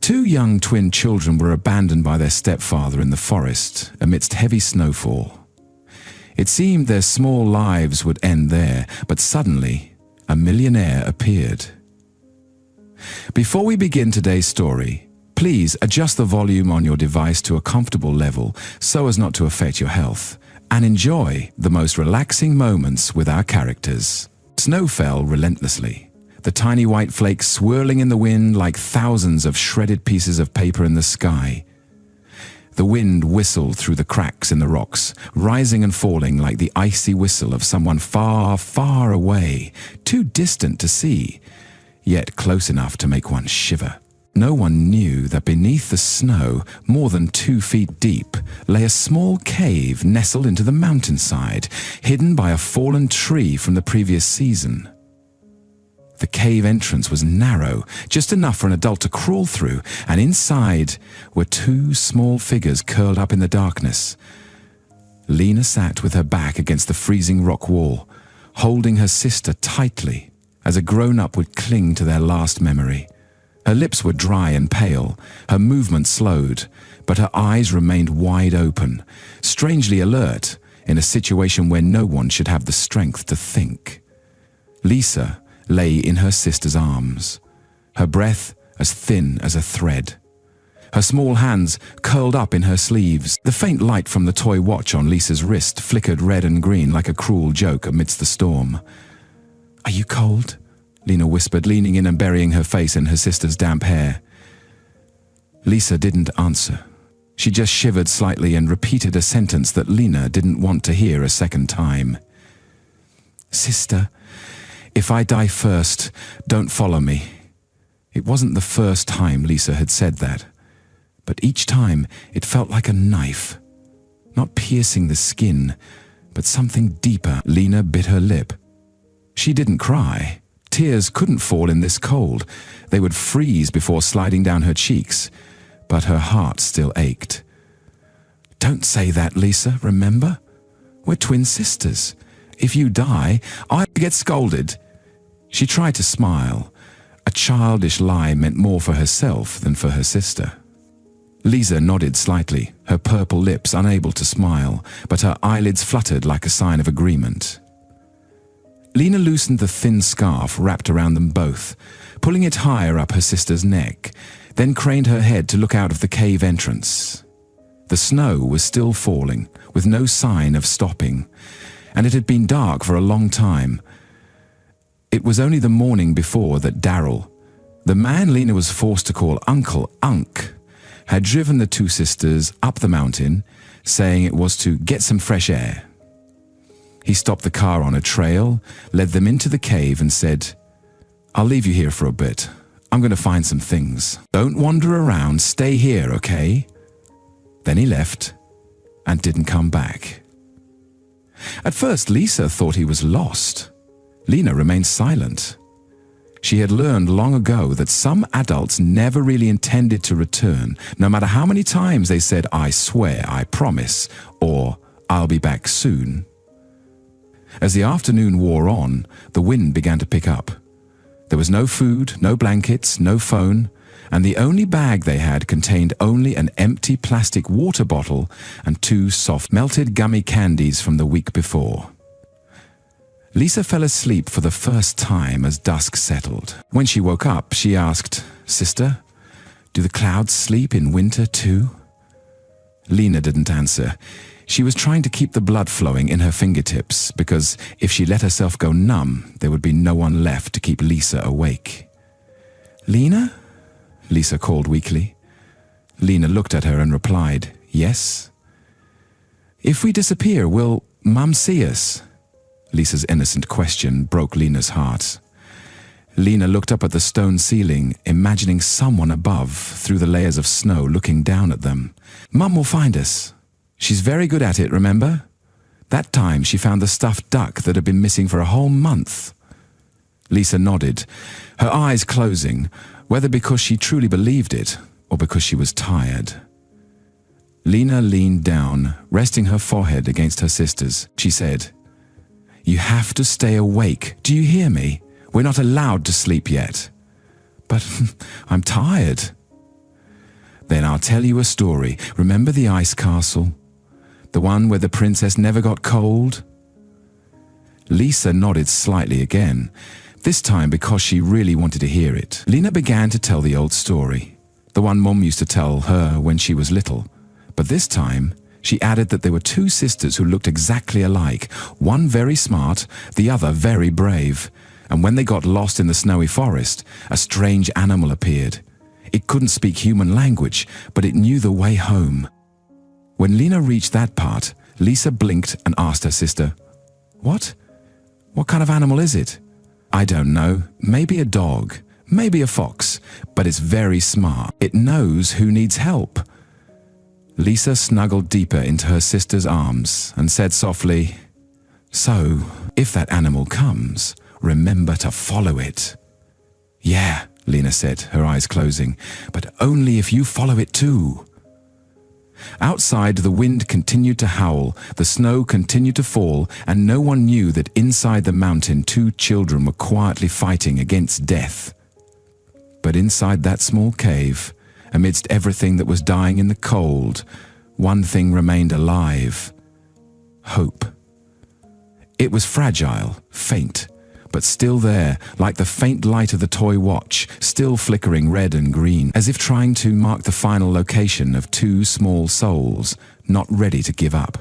Two young twin children were abandoned by their stepfather in the forest amidst heavy snowfall. It seemed their small lives would end there, but suddenly a millionaire appeared. Before we begin today's story, please adjust the volume on your device to a comfortable level so as not to affect your health, and enjoy the most relaxing moments with our characters. Snow fell relentlessly, the tiny white flakes swirling in the wind like thousands of shredded pieces of paper in the sky. The wind whistled through the cracks in the rocks, rising and falling like the icy whistle of someone far, far away, too distant to see, yet close enough to make one shiver. No one knew that beneath the snow, more than 2 feet deep, lay a small cave nestled into the mountainside, hidden by a fallen tree from the previous season. The cave entrance was narrow, just enough for an adult to crawl through, and inside were 2 small figures curled up in the darkness. Lena sat with her back against the freezing rock wall, holding her sister tightly, as a grown-up would cling to their last memory. Her lips were dry and pale, her movement slowed, but her eyes remained wide open, strangely alert in a situation where no one should have the strength to think. Lisa lay in her sister's arms, her breath as thin as a thread. Her small hands curled up in her sleeves. The faint light from the toy watch on Lisa's wrist flickered red and green like a cruel joke amidst the storm. "Are you cold?" Lena whispered, leaning in and burying her face in her sister's damp hair. Lisa didn't answer. She just shivered slightly and repeated a sentence that Lena didn't want to hear a second time. "Sister, if I die first, don't follow me." It wasn't the first time Lisa had said that, but each time it felt like a knife, not piercing the skin, but something deeper. Lena bit her lip. She didn't cry. Tears couldn't fall in this cold. They would freeze before sliding down her cheeks, but her heart still ached. "Don't say that, Lisa, remember? We're twin sisters. If you die, I get scolded." She tried to smile. A childish lie meant more for herself than for her sister. Lisa nodded slightly, her purple lips unable to smile, but her eyelids fluttered like a sign of agreement. Lena loosened the thin scarf wrapped around them both, pulling it higher up her sister's neck, then craned her head to look out of the cave entrance. The snow was still falling, with no sign of stopping, and it had been dark for a long time. It was only the morning before that Daryl, the man Lena was forced to call Uncle Unk, had driven the 2 sisters up the mountain, saying it was to get some fresh air. He stopped the car on a trail, led them into the cave and said, "I'll leave you here for a bit. I'm going to find some things. Don't wander around, stay here, okay?" Then he left and didn't come back. At first, Lisa thought he was lost. Lena remained silent. She had learned long ago that some adults never really intended to return, no matter how many times they said, "I swear, I promise," or "I'll be back soon." As the afternoon wore on, the wind began to pick up. There was no food, no blankets, no phone, and the only bag they had contained only an empty plastic water bottle and 2 soft melted gummy candies from the week before. Lisa fell asleep for the first time as dusk settled. When she woke up, she asked, "Sister, do the clouds sleep in winter too?" Lena didn't answer. She was trying to keep the blood flowing in her fingertips, because if she let herself go numb, there would be no one left to keep Lisa awake. "Lena?" Lisa called weakly. Lena looked at her and replied, "Yes?" "If we disappear, will Mum see us?" Lisa's innocent question broke Lena's heart. Lena looked up at the stone ceiling, imagining someone above, through the layers of snow, looking down at them. "Mum will find us. She's very good at it, remember? That time she found the stuffed duck that had been missing for a whole month." Lisa nodded, her eyes closing, whether because she truly believed it or because she was tired. Lena leaned down, resting her forehead against her sister's. She said, "You have to stay awake. Do you hear me? We're not allowed to sleep yet." "But I'm tired." I'll tell you a story. Remember the ice castle? The one where the princess never got cold?" Lisa nodded slightly again, this time because she really wanted to hear it. Lena began to tell the old story, the one Mum used to tell her when she was little. But this time, she added that there were two sisters who looked exactly alike, one very smart, the other very brave. And when they got lost in the snowy forest, a strange animal appeared. It couldn't speak human language, but it knew the way home. When Lena reached that part, Lisa blinked and asked her sister, "What? What kind of animal is it?" "I don't know. Maybe a dog, maybe a fox, but it's very smart. It knows who needs help." Lisa snuggled deeper into her sister's arms and said softly, "So, if that animal comes, remember to follow it." "Yeah," Lena said, her eyes closing, "but only if you follow it too." Outside, the wind continued to howl, the snow continued to fall, and no one knew that inside the mountain 2 children were quietly fighting against death. But inside that small cave, amidst everything that was dying in the cold, one thing remained alive: hope. It was fragile, faint, but still there, like the faint light of the toy watch, still flickering red and green, as if trying to mark the final location of 2 small souls, not ready to give up.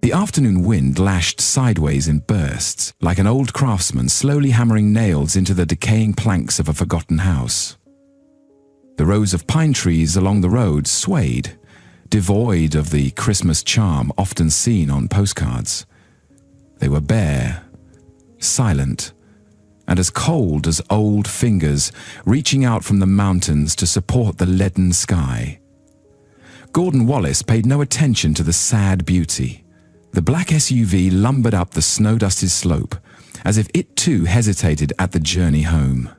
The afternoon wind lashed sideways in bursts, like an old craftsman slowly hammering nails into the decaying planks of a forgotten house. The rows of pine trees along the road swayed, devoid of the Christmas charm often seen on postcards. They were bare, silent, and as cold as old fingers reaching out from the mountains to support the leaden sky. Gordon Wallace paid no attention to the sad beauty. The black SUV lumbered up the snow-dusted slope, as if it too hesitated at the journey home.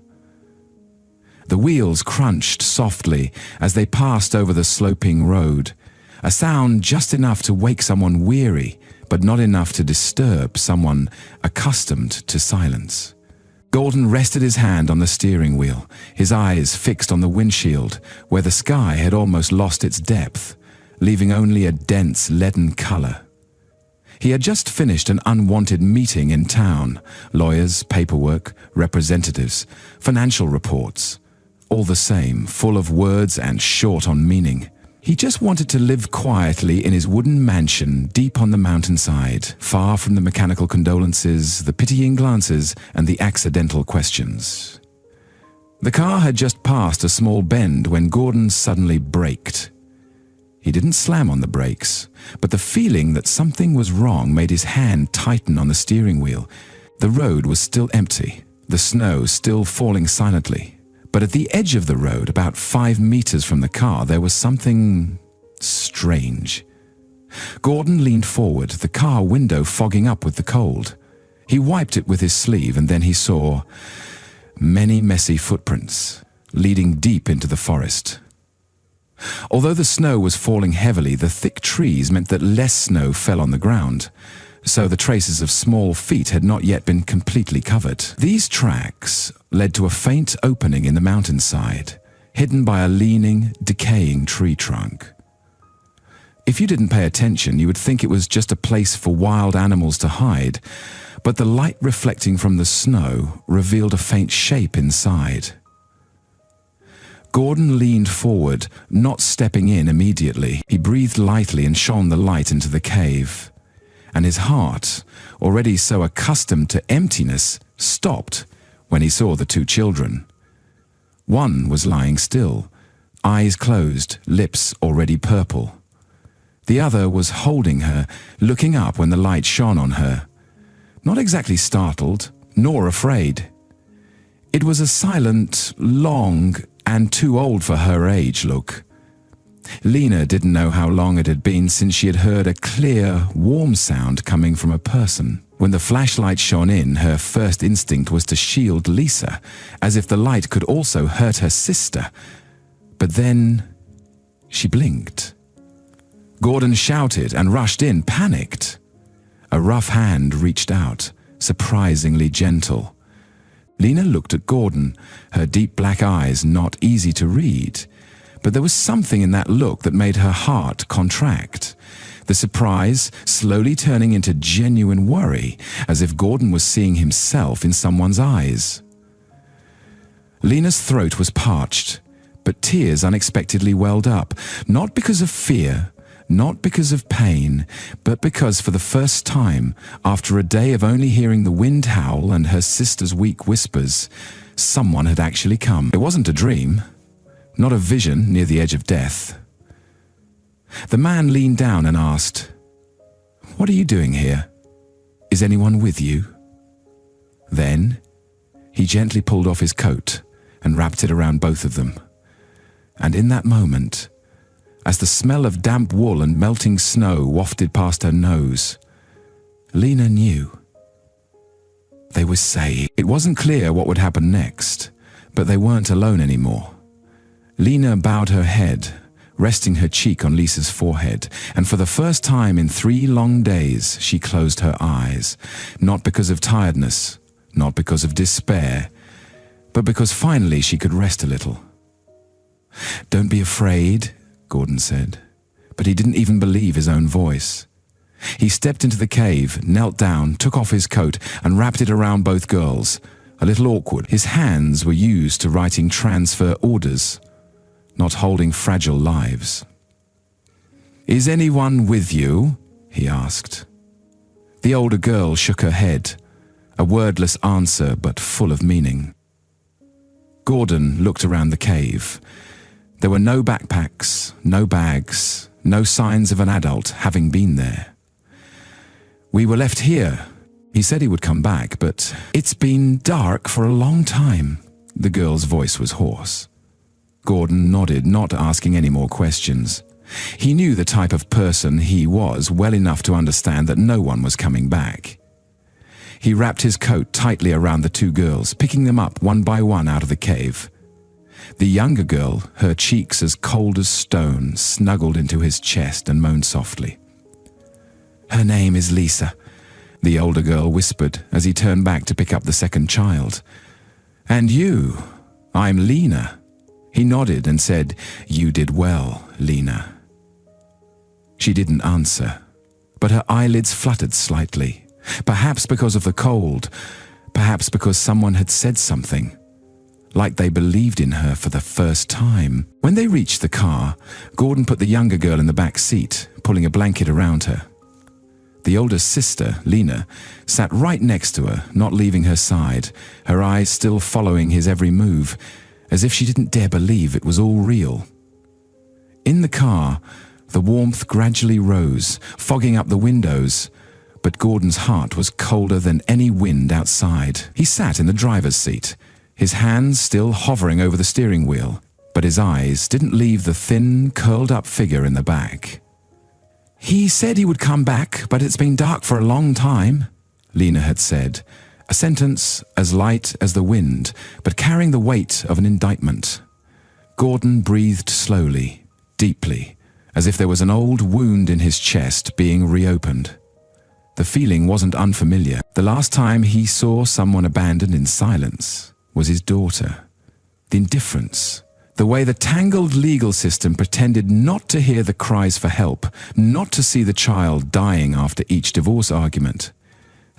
The wheels crunched softly as they passed over the sloping road, a sound just enough to wake someone weary, but not enough to disturb someone accustomed to silence. Gordon rested his hand on the steering wheel, his eyes fixed on the windshield, where the sky had almost lost its depth, leaving only a dense leaden color. He had just finished an unwanted meeting in town: lawyers, paperwork, representatives, financial reports. All the same, full of words and short on meaning. He just wanted to live quietly in his wooden mansion deep on the mountainside, far from the mechanical condolences, the pitying glances, and the accidental questions. The car had just passed a small bend when Gordon suddenly braked. He didn't slam on the brakes, but the feeling that something was wrong made his hand tighten on the steering wheel. The road was still empty, the snow still falling silently. But at the edge of the road, about 5 meters from the car, there was something strange. Gordon leaned forward, the car window fogging up with the cold. He wiped it with his sleeve, and then he saw many messy footprints leading deep into the forest. Although the snow was falling heavily, the thick trees meant that less snow fell on the ground, so the traces of small feet had not yet been completely covered. These tracks led to a faint opening in the mountainside, hidden by a leaning, decaying tree trunk. If you didn't pay attention, you would think it was just a place for wild animals to hide, but the light reflecting from the snow revealed a faint shape inside. Gordon leaned forward, not stepping in immediately. He breathed lightly and shone the light into the cave. And his heart, already so accustomed to emptiness, stopped when he saw the 2 children. One was lying still, eyes closed, lips already purple. The other was holding her, looking up when the light shone on her. Not exactly startled, nor afraid. It was a silent, long, and too old for her age look. Lena didn't know how long it had been since she had heard a clear, warm sound coming from a person. When the flashlight shone in, her first instinct was to shield Lisa, as if the light could also hurt her sister. But then she blinked. Gordon shouted and rushed in, panicked. A rough hand reached out, surprisingly gentle. Lena looked at Gordon, her deep black eyes not easy to read, But there was something in that look that made her heart contract. The surprise slowly turning into genuine worry, as if Gordon was seeing himself in someone's eyes. Lena's throat was parched, but tears unexpectedly welled up, not because of fear, not because of pain, but because for the first time, after a day of only hearing the wind howl and her sister's weak whispers, someone had actually come. It wasn't a dream, not a vision near the edge of death. The man leaned down and asked, "What are you doing here? Is anyone with you?" Then, he gently pulled off his coat and wrapped it around both of them. And in that moment, as the smell of damp wool and melting snow wafted past her nose, Lena knew. They were safe. It wasn't clear what would happen next, but they weren't alone anymore. Lena bowed her head, resting her cheek on Lisa's forehead, and for the first time in 3 long days she closed her eyes, not because of tiredness, not because of despair, but because finally she could rest a little. "Don't be afraid," Gordon said, but he didn't even believe his own voice. He stepped into the cave, knelt down, took off his coat, and wrapped it around both girls, a little awkward. His hands were used to writing transfer orders, not holding fragile lives. "Is anyone with you?" he asked. The older girl shook her head, a wordless answer but full of meaning. Gordon looked around the cave. There were no backpacks, no bags, no signs of an adult having been there. "We were left here. He said he would come back, but it's been dark for a long time." The girl's voice was hoarse. Gordon nodded, not asking any more questions. He knew the type of person he was well enough to understand that no one was coming back. He wrapped his coat tightly around the 2 girls, picking them up one by one out of the cave. The younger girl, her cheeks as cold as stone, snuggled into his chest and moaned softly. "Her name is Lisa," the older girl whispered as he turned back to pick up the second child. "And you? I'm Lena." He nodded and said, "You did well, Lena." She didn't answer, but her eyelids fluttered slightly, perhaps because of the cold, perhaps because someone had said something, like they believed in her for the first time. When they reached the car, Gordon put the younger girl in the back seat, pulling a blanket around her. The older sister, Lena, sat right next to her, not leaving her side, her eyes still following his every move, as if she didn't dare believe it was all real. In the car, the warmth gradually rose, fogging up the windows, but Gordon's heart was colder than any wind outside. He sat in the driver's seat, his hands still hovering over the steering wheel, but his eyes didn't leave the thin, curled-up figure in the back. "He said he would come back, but it's been dark for a long time," Lena had said, a sentence as light as the wind, but carrying the weight of an indictment. Gordon breathed slowly, deeply, as if there was an old wound in his chest being reopened. The feeling wasn't unfamiliar. The last time he saw someone abandoned in silence was his daughter. The indifference, the way the tangled legal system pretended not to hear the cries for help, not to see the child dying after each divorce argument.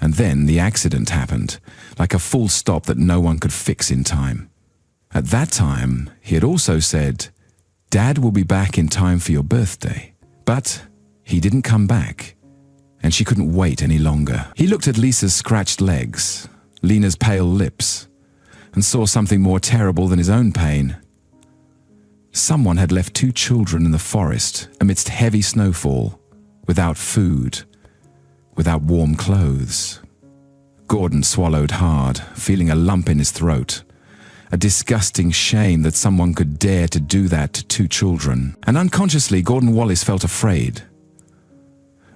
And then the accident happened, like a full stop that no one could fix in time. At that time, he had also said, "Dad will be back in time for your birthday." But he didn't come back, and she couldn't wait any longer. He looked at Lisa's scratched legs, Lena's pale lips, and saw something more terrible than his own pain. Someone had left 2 children in the forest amidst heavy snowfall, without food, without warm clothes. Gordon swallowed hard, feeling a lump in his throat. A disgusting shame that someone could dare to do that to 2 children. And unconsciously, Gordon Wallace felt afraid.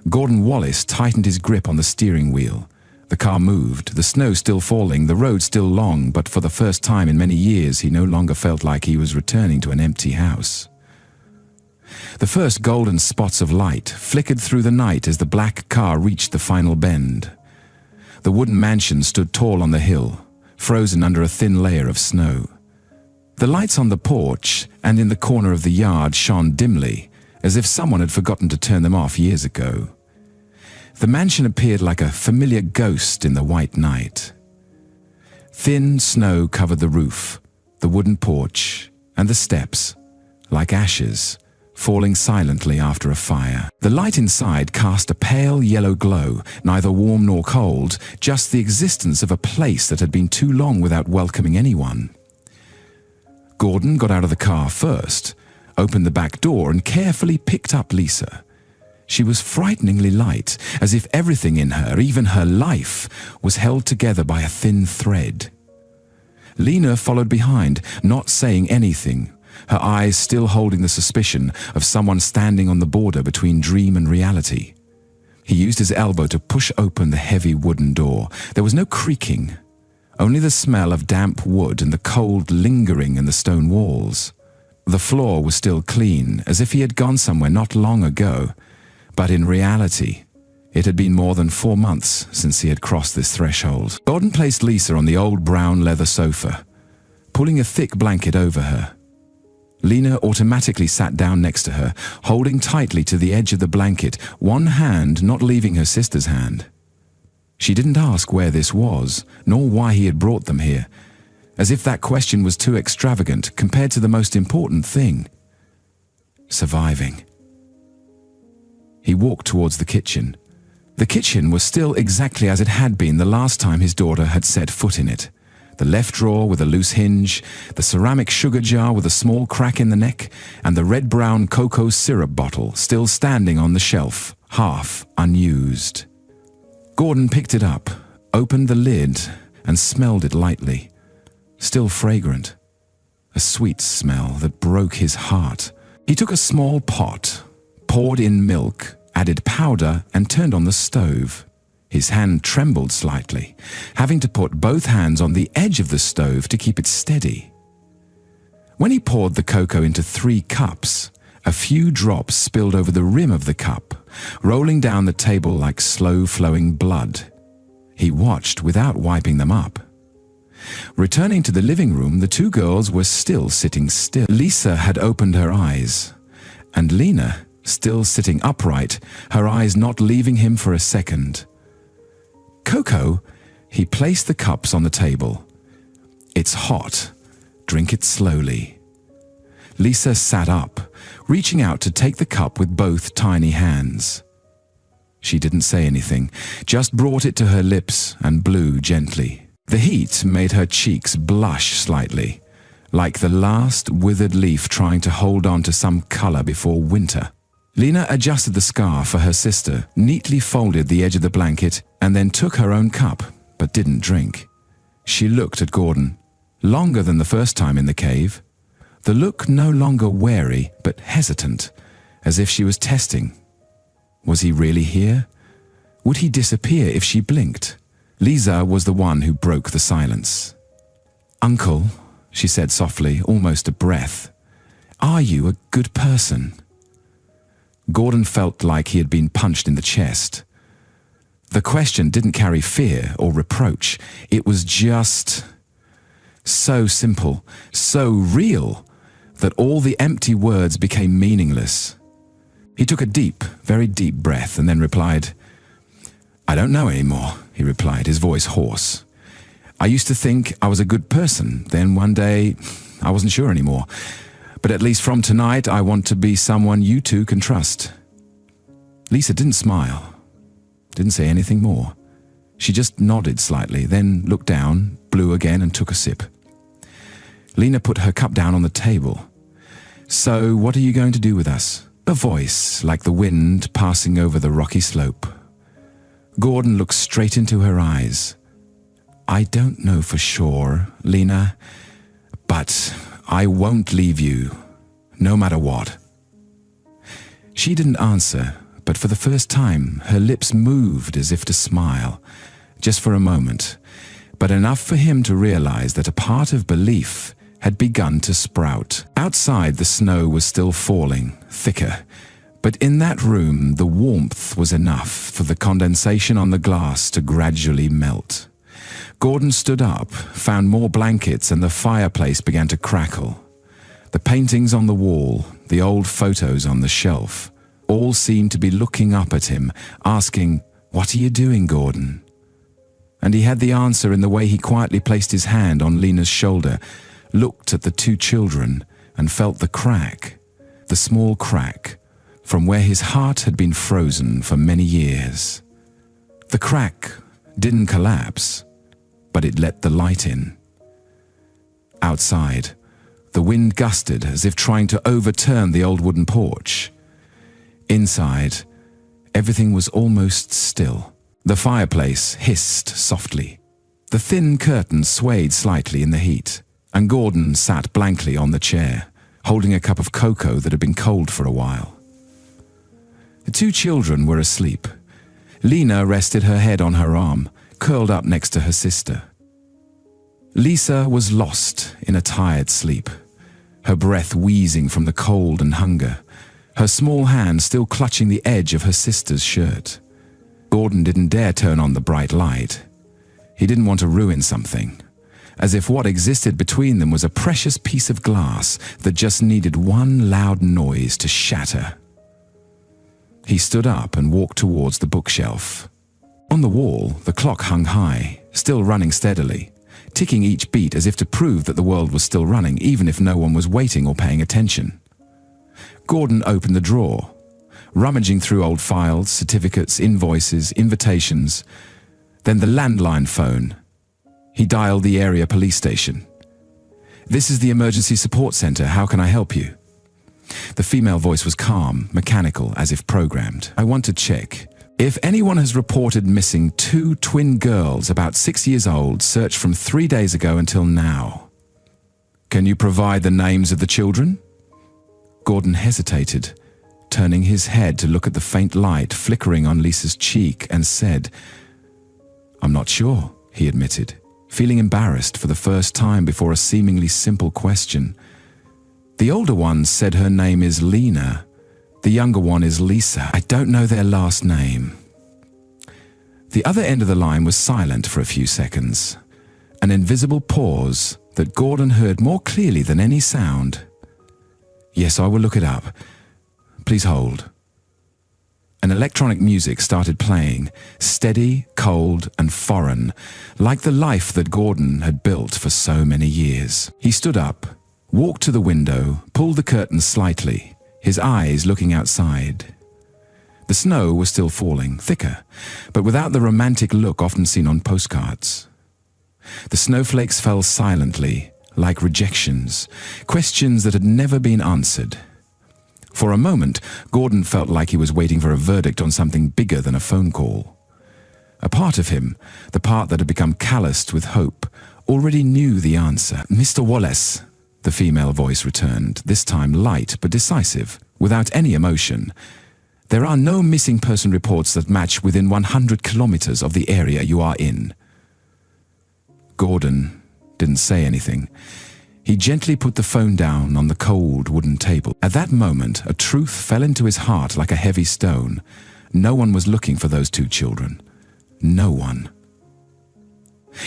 Gordon Wallace tightened his grip on the steering wheel. The car moved, the snow still falling, the road still long, but for the first time in many years, he no longer felt like he was returning to an empty house. The first golden spots of light flickered through the night as the black car reached the final bend. The wooden mansion stood tall on the hill, frozen under a thin layer of snow. The lights on the porch and in the corner of the yard shone dimly, as if someone had forgotten to turn them off years ago. The mansion appeared like a familiar ghost in the white night. Thin snow covered the roof, the wooden porch, and the steps, like ashes, falling silently after a fire. The light inside cast a pale yellow glow, neither warm nor cold, just the existence of a place that had been too long without welcoming anyone. Gordon got out of the car first, opened the back door, and carefully picked up Lisa. She was frighteningly light, as if everything in her, even her life, was held together by a thin thread. Lena followed behind, not saying anything, her eyes still holding the suspicion of someone standing on the border between dream and reality. He used his elbow to push open the heavy wooden door. There was no creaking, only the smell of damp wood and the cold lingering in the stone walls. The floor was still clean, as if he had gone somewhere not long ago, but in reality, it had been more than 4 months since he had crossed this threshold. Gordon placed Lisa on the old brown leather sofa, pulling a thick blanket over her. Lena automatically sat down next to her, holding tightly to the edge of the blanket, one hand not leaving her sister's hand. She didn't ask where this was, nor why he had brought them here, as if that question was too extravagant compared to the most important thing: surviving. He walked towards the kitchen. The kitchen was still exactly as it had been the last time his daughter had set foot in it. The left drawer with a loose hinge, the ceramic sugar jar with a small crack in the neck, and the red-brown cocoa syrup bottle still standing on the shelf, half unused. Gordon picked it up, opened the lid, and smelled it lightly. Still fragrant. A sweet smell that broke his heart. He took a small pot, poured in milk, added powder, and turned on the stove. His hand trembled slightly, having to put both hands on the edge of the stove to keep it steady. When he poured the cocoa into 3 cups, a few drops spilled over the rim of the cup, rolling down the table like slow-flowing blood. He watched without wiping them up. Returning to the living room, the 2 girls were still sitting still. Lisa had opened her eyes, and Lena, still sitting upright, her eyes not leaving him for a second. "Cocoa," he placed the cups on the table. "It's hot. Drink it slowly." Lisa sat up, reaching out to take the cup with both tiny hands. She didn't say anything, just brought it to her lips and blew gently. The heat made her cheeks blush slightly, like the last withered leaf trying to hold on to some color before winter. Lena adjusted the scarf for her sister, neatly folded the edge of the blanket, and then took her own cup, but didn't drink. She looked at Gordon, longer than the first time in the cave. The look no longer wary, but hesitant, as if she was testing. Was he really here? Would he disappear if she blinked? Lisa was the one who broke the silence. "Uncle," she said softly, almost a breath, "are you a good person?" Gordon felt like he had been punched in the chest. The question didn't carry fear or reproach. It was just so simple, so real, that all the empty words became meaningless. He took a deep, very deep breath and then replied, "I don't know anymore," he replied, his voice hoarse. "I used to think I was a good person. Then one day, I wasn't sure anymore. But at least from tonight, I want to be someone you two can trust." Lisa didn't smile, didn't say anything more. She just nodded slightly, then looked down, blew again, and took a sip. Lena put her cup down on the table. "So, what are you going to do with us?" A voice like the wind passing over the rocky slope. Gordon looked straight into her eyes. "I don't know for sure, Lena, but I won't leave you, no matter what." She didn't answer, but for the first time, her lips moved as if to smile, just for a moment, but enough for him to realize that a part of belief had begun to sprout. Outside, the snow was still falling, thicker, but in that room, the warmth was enough for the condensation on the glass to gradually melt. Gordon stood up, found more blankets, and the fireplace began to crackle. The paintings on the wall, the old photos on the shelf, all seemed to be looking up at him, asking, "What are you doing, Gordon?" And he had the answer in the way he quietly placed his hand on Lena's shoulder, looked at the two children, and felt the crack, the small crack, from where his heart had been frozen for many years. The crack didn't collapse, but it let the light in. Outside, the wind gusted as if trying to overturn the old wooden porch. Inside, everything was almost still. The fireplace hissed softly. The thin curtains swayed slightly in the heat, and Gordon sat blankly on the chair, holding a cup of cocoa that had been cold for a while. The two children were asleep. Lena rested her head on her arm, curled up next to her sister. Lisa was lost in a tired sleep, her breath wheezing from the cold and hunger, her small hand still clutching the edge of her sister's shirt. Gordon didn't dare turn on the bright light. He didn't want to ruin something, as if what existed between them was a precious piece of glass that just needed one loud noise to shatter. He stood up and walked towards the bookshelf. On the wall, the clock hung high, still running steadily, ticking each beat as if to prove that the world was still running, even if no one was waiting or paying attention. Gordon opened the drawer, rummaging through old files, certificates, invoices, invitations, then the landline phone. He dialed the area police station. "This is the emergency support center. How can I help you?" The female voice was calm, mechanical, as if programmed. "I want to check. If anyone has reported missing two twin girls about 6 years old, searched from 3 days ago until now. Can you provide the names of the children?" Gordon hesitated, turning his head to look at the faint light flickering on Lisa's cheek, and said, "I'm not sure," he admitted, feeling embarrassed for the first time before a seemingly simple question. "The older one said her name is Lena. The younger one is Lisa. I don't know their last name." The other end of the line was silent for a few seconds, an invisible pause that Gordon heard more clearly than any sound. "Yes, I will look it up. Please hold." An electronic music started playing, steady, cold, and foreign, like the life that Gordon had built for so many years. He stood up, walked to the window, pulled the curtains slightly, his eyes looking outside. The snow was still falling, thicker, but without the romantic look often seen on postcards. The snowflakes fell silently, like rejections, questions that had never been answered. For a moment, Gordon felt like he was waiting for a verdict on something bigger than a phone call. A part of him, the part that had become calloused with hope, already knew the answer. "Mr. Wallace," the female voice returned, this time light but decisive, without any emotion. "There are no missing person reports that match within 100 kilometers of the area you are in." Gordon didn't say anything. He gently put the phone down on the cold wooden table. At that moment, a truth fell into his heart like a heavy stone. No one was looking for those two children. No one.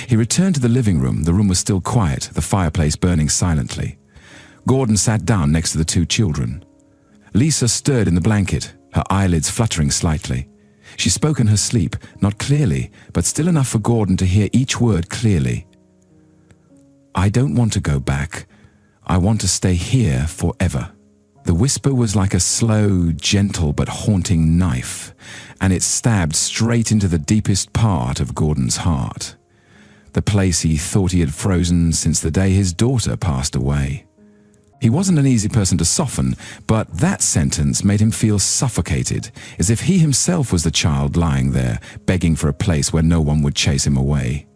He returned to the living room. The room was still quiet, the fireplace burning silently. Gordon sat down next to the two children. Lisa stirred in the blanket, her eyelids fluttering slightly. She spoke in her sleep, not clearly, but still enough for Gordon to hear each word clearly. "I don't want to go back. I want to stay here forever." The whisper was like a slow, gentle but haunting knife, and it stabbed straight into the deepest part of Gordon's heart. The place he thought he had frozen since the day his daughter passed away. He wasn't an easy person to soften, but that sentence made him feel suffocated, as if he himself was the child lying there, begging for a place where no one would chase him away.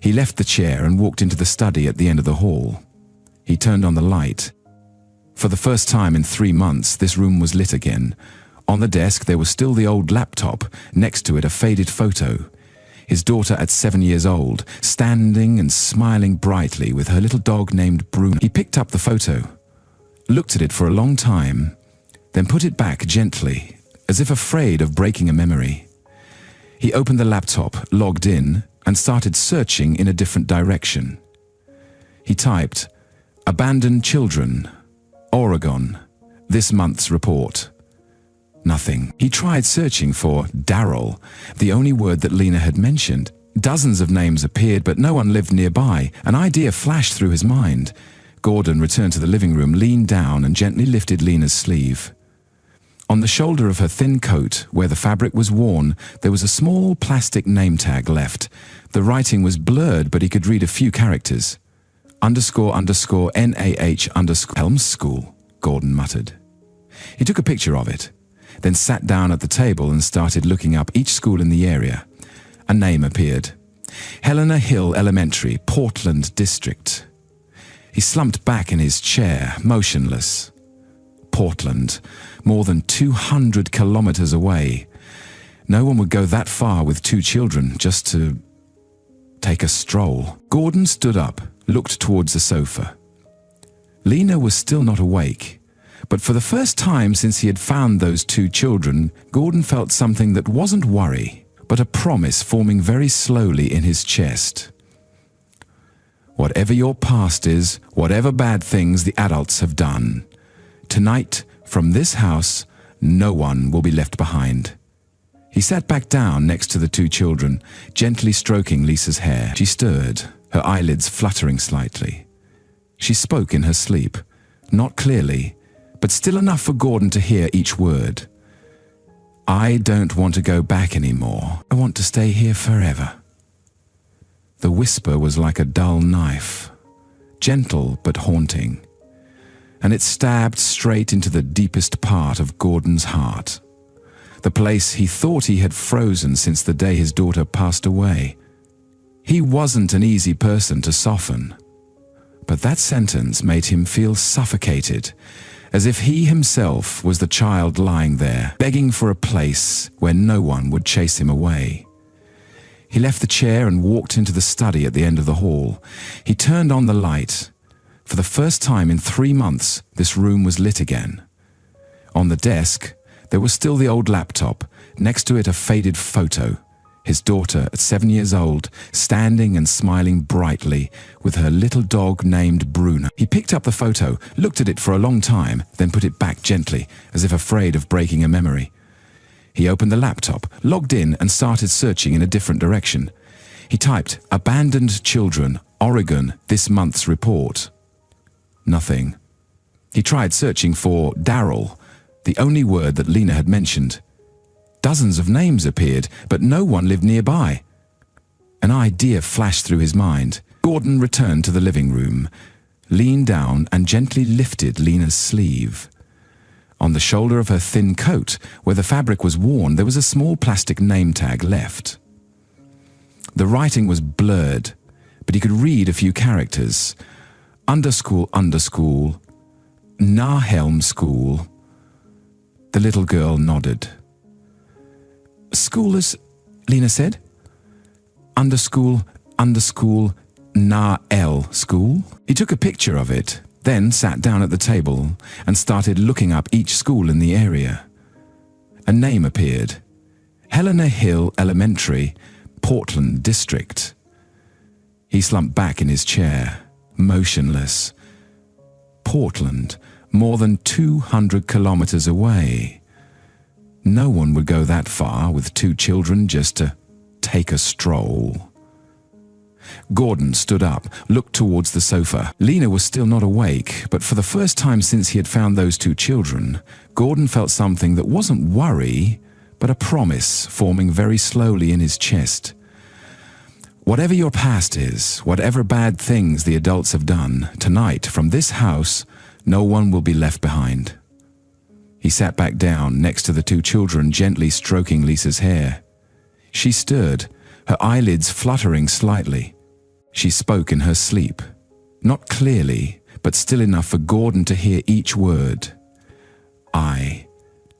He left the chair and walked into the study at the end of the hall. He turned on the light. For the first time in 3 months, this room was lit again. On the desk, there was still the old laptop, next to it a faded photo. His daughter at 7 years old, standing and smiling brightly with her little dog named Bruno. He picked up the photo, looked at it for a long time, then put it back gently, as if afraid of breaking a memory. He opened the laptop, logged in, and started searching in a different direction. He typed, "Abandoned children, Oregon, this month's report." Nothing. He tried searching for Daryl, the only word that Lena had mentioned. Dozens of names appeared, but no one lived nearby. An idea flashed through his mind. Gordon returned to the living room, leaned down and gently lifted Lena's sleeve. On the shoulder of her thin coat, where the fabric was worn, there was a small plastic name tag left. The writing was blurred, but he could read a few characters. __NAH_ Helms School, Gordon muttered. He took a picture of it, then sat down at the table and started looking up each school in the area. A name appeared. Helena Hill Elementary, Portland District. He slumped back in his chair, motionless. Portland, more than 200 kilometers away. No one would go that far with 2 children just to take a stroll. Gordon stood up, looked towards the sofa. Lena was still not awake, but for the first time since he had found those 2 children, Gordon felt something that wasn't worry, but a promise forming very slowly in his chest. Whatever your past is, whatever bad things the adults have done, tonight, from this house, no one will be left behind. He sat back down next to the 2 children, gently stroking Lisa's hair. She stirred, her eyelids fluttering slightly. She spoke in her sleep, not clearly, but still enough for Gordon to hear each word. "I don't want to go back anymore. I want to stay here forever." The whisper was like a dull knife, gentle but haunting, and it stabbed straight into the deepest part of Gordon's heart, the place he thought he had frozen since the day his daughter passed away. He wasn't an easy person to soften, but that sentence made him feel suffocated, as if he himself was the child lying there, begging for a place where no one would chase him away. He left the chair and walked into the study at the end of the hall. He turned on the light. For the first time in 3 months, this room was lit again. On the desk, there was still the old laptop, next to it a faded photo. His daughter, at 7 years old, standing and smiling brightly with her little dog named Bruno. He picked up the photo, looked at it for a long time, then put it back gently, as if afraid of breaking a memory. He opened the laptop, logged in and started searching in a different direction. He typed, "Abandoned children, Oregon, this month's report." Nothing. He tried searching for Daryl, the only word that Lena had mentioned. Dozens of names appeared, but no one lived nearby. An idea flashed through his mind. Gordon returned to the living room, leaned down and gently lifted Lena's sleeve. On the shoulder of her thin coat, where the fabric was worn, there was a small plastic name tag left. The writing was blurred, but he could read a few characters. __, Nahelm School. The little girl nodded. "Schoolers," Lena said. __, Na-El School. He took a picture of it, then sat down at the table and started looking up each school in the area. A name appeared. Helena Hill Elementary, Portland District. He slumped back in his chair, motionless. Portland, more than 200 kilometers away. No one would go that far with 2 children just to take a stroll. Gordon stood up, looked towards the sofa. Lena was still not awake, but for the first time since he had found those 2 children, Gordon felt something that wasn't worry, but a promise forming very slowly in his chest. Whatever your past is, whatever bad things the adults have done, tonight, from this house, no one will be left behind. He sat back down next to the 2 children, gently stroking Lisa's hair. She stirred, her eyelids fluttering slightly. She spoke in her sleep, not clearly, but still enough for Gordon to hear each word. "I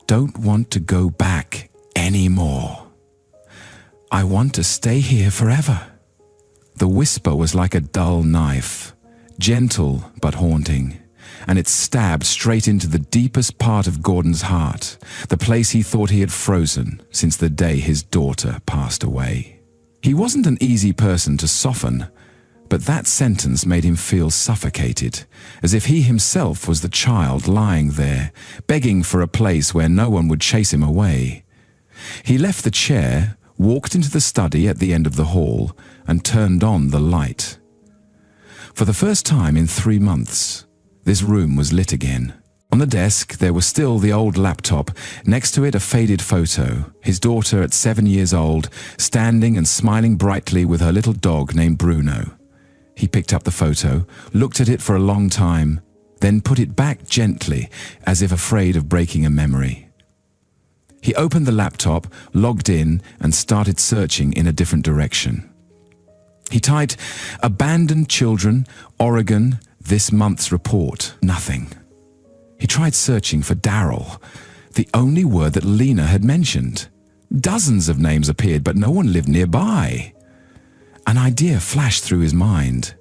don't want to go back anymore. I want to stay here forever." The whisper was like a dull knife, gentle but haunting, and it stabbed straight into the deepest part of Gordon's heart, the place he thought he had frozen since the day his daughter passed away. He wasn't an easy person to soften, but that sentence made him feel suffocated, as if he himself was the child lying there, begging for a place where no one would chase him away. He left the chair, walked into the study at the end of the hall, and turned on the light. For the first time in 3 months, this room was lit again. On the desk, there was still the old laptop, next to it a faded photo, his daughter at 7 years old, standing and smiling brightly with her little dog named Bruno. He picked up the photo, looked at it for a long time, then put it back gently, as if afraid of breaking a memory. He opened the laptop, logged in, and started searching in a different direction. He typed, "Abandoned children, Oregon, this month's report." Nothing. He tried searching for Daryl, the only word that Lena had mentioned. Dozens of names appeared, but no one lived nearby. An idea flashed through his mind.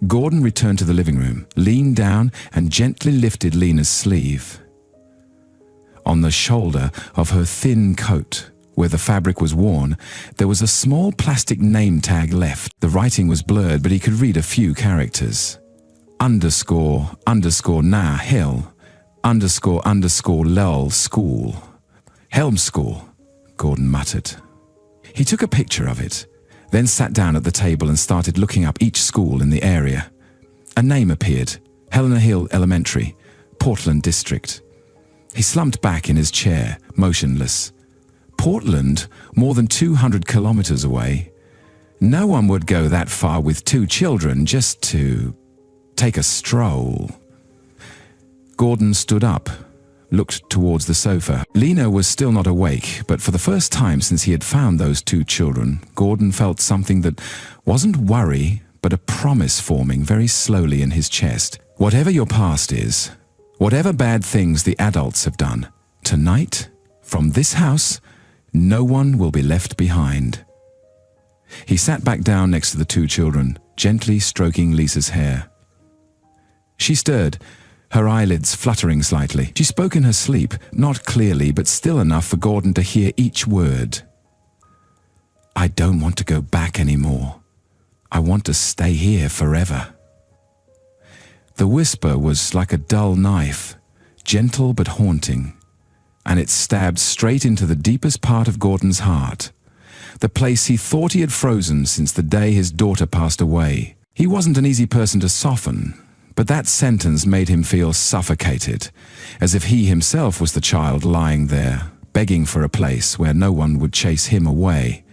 Gordon returned to the living room, leaned down, and gently lifted Lena's sleeve. On the shoulder of her thin coat, where the fabric was worn, there was a small plastic name tag left. The writing was blurred, but he could read a few characters. __na hill, __lel school. Helm School, Gordon muttered. He took a picture of it, then sat down at the table and started looking up each school in the area. A name appeared, Helena Hill Elementary, Portland District. He slumped back in his chair, motionless. Portland, more than 200 kilometers away. No one would go that far with 2 children just to take a stroll. Gordon stood up, looked towards the sofa. Lena was still not awake, but for the first time since he had found those 2 children, Gordon felt something that wasn't worry, but a promise forming very slowly in his chest. Whatever your past is, whatever bad things the adults have done, tonight, from this house, no one will be left behind. He sat back down next to the 2 children, gently stroking Lisa's hair. She stirred, her eyelids fluttering slightly. She spoke in her sleep, not clearly, but still enough for Gordon to hear each word. "I don't want to go back anymore. I want to stay here forever." The whisper was like a dull knife, gentle but haunting, and it stabbed straight into the deepest part of Gordon's heart, the place he thought he had frozen since the day his daughter passed away. He wasn't an easy person to soften, but that sentence made him feel suffocated, as if he himself was the child lying there, begging for a place where no one would chase him away.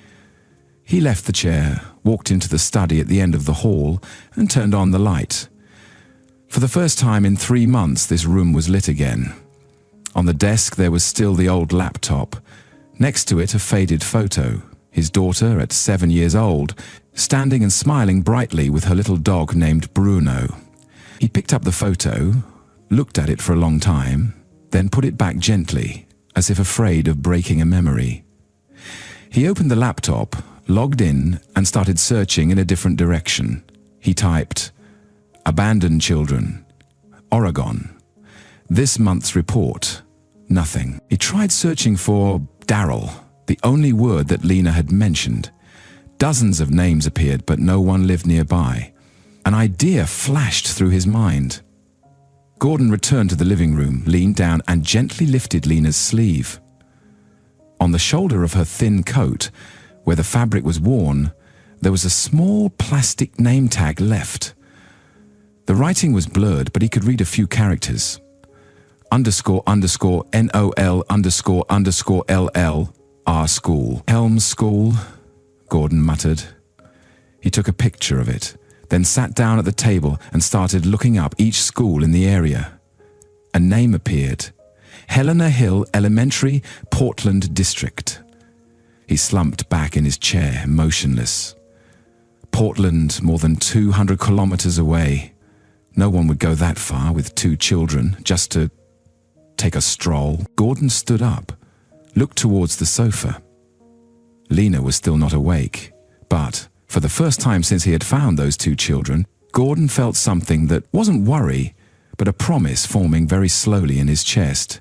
He left the chair, walked into the study at the end of the hall, and turned on the light. For the first time in 3 months, this room was lit again. On the desk, there was still the old laptop. Next to it, a faded photo. His daughter, at 7 years old, standing and smiling brightly with her little dog named Bruno. He picked up the photo, looked at it for a long time, then put it back gently, as if afraid of breaking a memory. He opened the laptop, logged in, and started searching in a different direction. He typed, "Abandoned children, Oregon. This month's report." Nothing. He tried searching for Daryl, the only word that Lena had mentioned. Dozens of names appeared, but no one lived nearby. An idea flashed through his mind. Gordon returned to the living room, leaned down, and gently lifted Lena's sleeve. On the shoulder of her thin coat, where the fabric was worn, there was a small plastic name tag left. The writing was blurred, but he could read a few characters. __NOL__LL R school. Helm School, Gordon muttered. He took a picture of it, then sat down at the table and started looking up each school in the area. A name appeared, Helena Hill Elementary, Portland District. He slumped back in his chair, motionless. Portland, more than 200 kilometers away. No one would go that far with 2 children just to take a stroll. Gordon stood up, looked towards the sofa. Lena was still not awake, but for the first time since he had found those 2 children, Gordon felt something that wasn't worry, but a promise forming very slowly in his chest.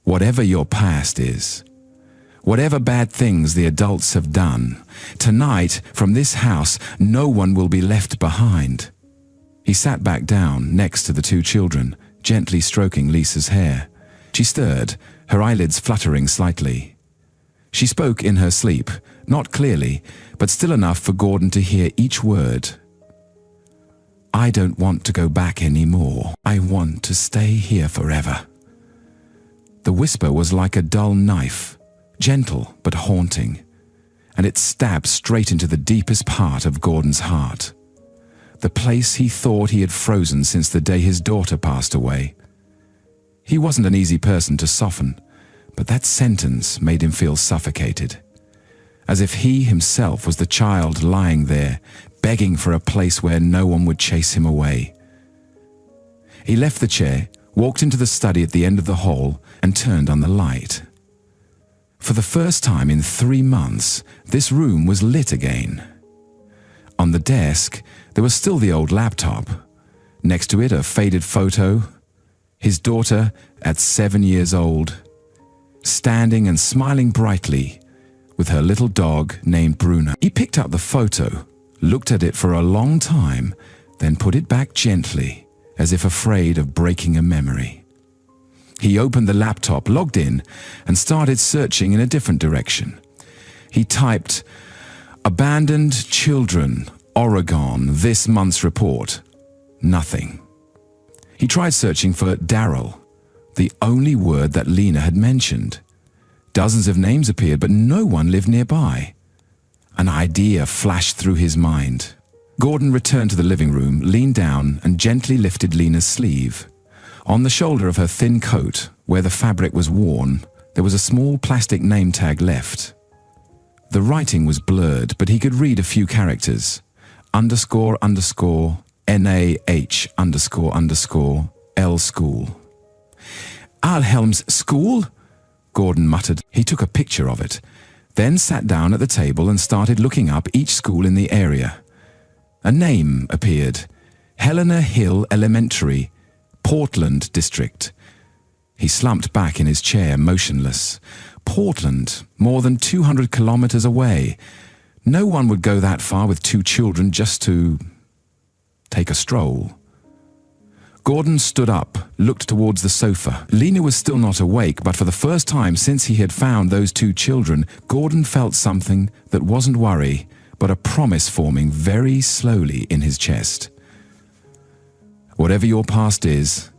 Whatever your past is, Whatever bad things the adults have done, tonight, from this house, no one will be left behind. He sat back down next to the two children, gently stroking Lisa's hair. She stirred, her eyelids fluttering slightly. She spoke in her sleep, not clearly, but still enough for Gordon to hear each word. I don't want to go back anymore. I want to stay here forever. The whisper was like a dull knife, gentle but haunting, and it stabbed straight into the deepest part of Gordon's heart. The place he thought he had frozen since the day his daughter passed away. He wasn't an easy person to soften, but that sentence made him feel suffocated, as if he himself was the child lying there, begging for a place where no one would chase him away. He left the chair, walked into the study at the end of the hall, and turned on the light. For the first time in 3 months, this room was lit again. On the desk, there was still the old laptop. Next to it, a faded photo. His daughter, at 7 years old, standing and smiling brightly with her little dog named Bruno. He picked up the photo, looked at it for a long time, then put it back gently, as if afraid of breaking a memory. He opened the laptop, logged in, and started searching in a different direction. He typed, "Abandoned children, Oregon, this month's report." Nothing. He tried searching for Daryl, the only word that Lena had mentioned. Dozens of names appeared, but no one lived nearby. An idea flashed through his mind. Gordon returned to the living room, leaned down, and gently lifted Lena's sleeve. On the shoulder of her thin coat, where the fabric was worn, there was a small plastic name tag left. The writing was blurred, but he could read a few characters. __, NAH __, L school. Alhelm's school? Gordon muttered. He took a picture of it, then sat down at the table and started looking up each school in the area. A name appeared. Helena Hill Elementary, Portland District. He slumped back in his chair, motionless. Portland, more than 200 kilometers away. No one would go that far with 2 children just to take a stroll. Gordon stood up, looked towards the sofa. Lena was still not awake, but for the first time since he had found those 2 children, Gordon felt something that wasn't worry, but a promise forming very slowly in his chest. Whatever your past is,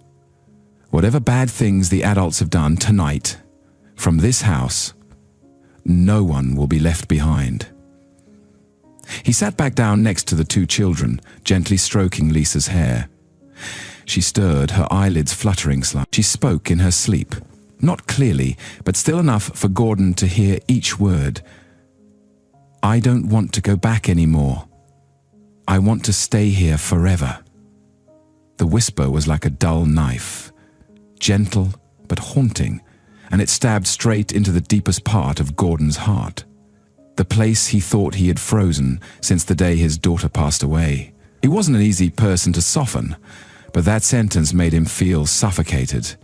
whatever bad things the adults have done tonight, from this house, no one will be left behind. He sat back down next to the 2 children, gently stroking Lisa's hair. She stirred, her eyelids fluttering slightly. She spoke in her sleep, not clearly, but still enough for Gordon to hear each word. I don't want to go back anymore. I want to stay here forever. The whisper was like a dull knife, gentle but haunting, and it stabbed straight into the deepest part of Gordon's heart. The place he thought he had frozen since the day his daughter passed away. He wasn't an easy person to soften, but that sentence made him feel suffocated,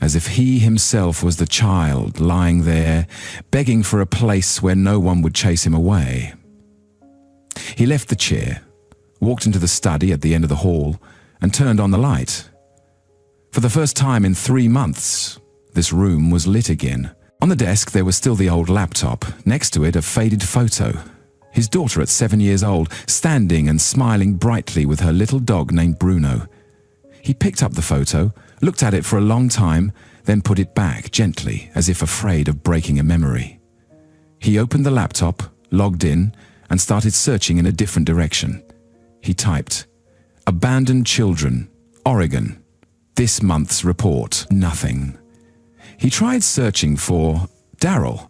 as if he himself was the child lying there, begging for a place where no one would chase him away. He left the chair, walked into the study at the end of the hall, and turned on the light. For the first time in 3 months, this room was lit again. On the desk there was still the old laptop, next to it a faded photo. His daughter at 7 years old, standing and smiling brightly with her little dog named Bruno. He picked up the photo, looked at it for a long time, then put it back gently, as if afraid of breaking a memory. He opened the laptop, logged in, and started searching in a different direction. He typed, "Abandoned children, Oregon, this month's report." Nothing. He tried searching for Daryl,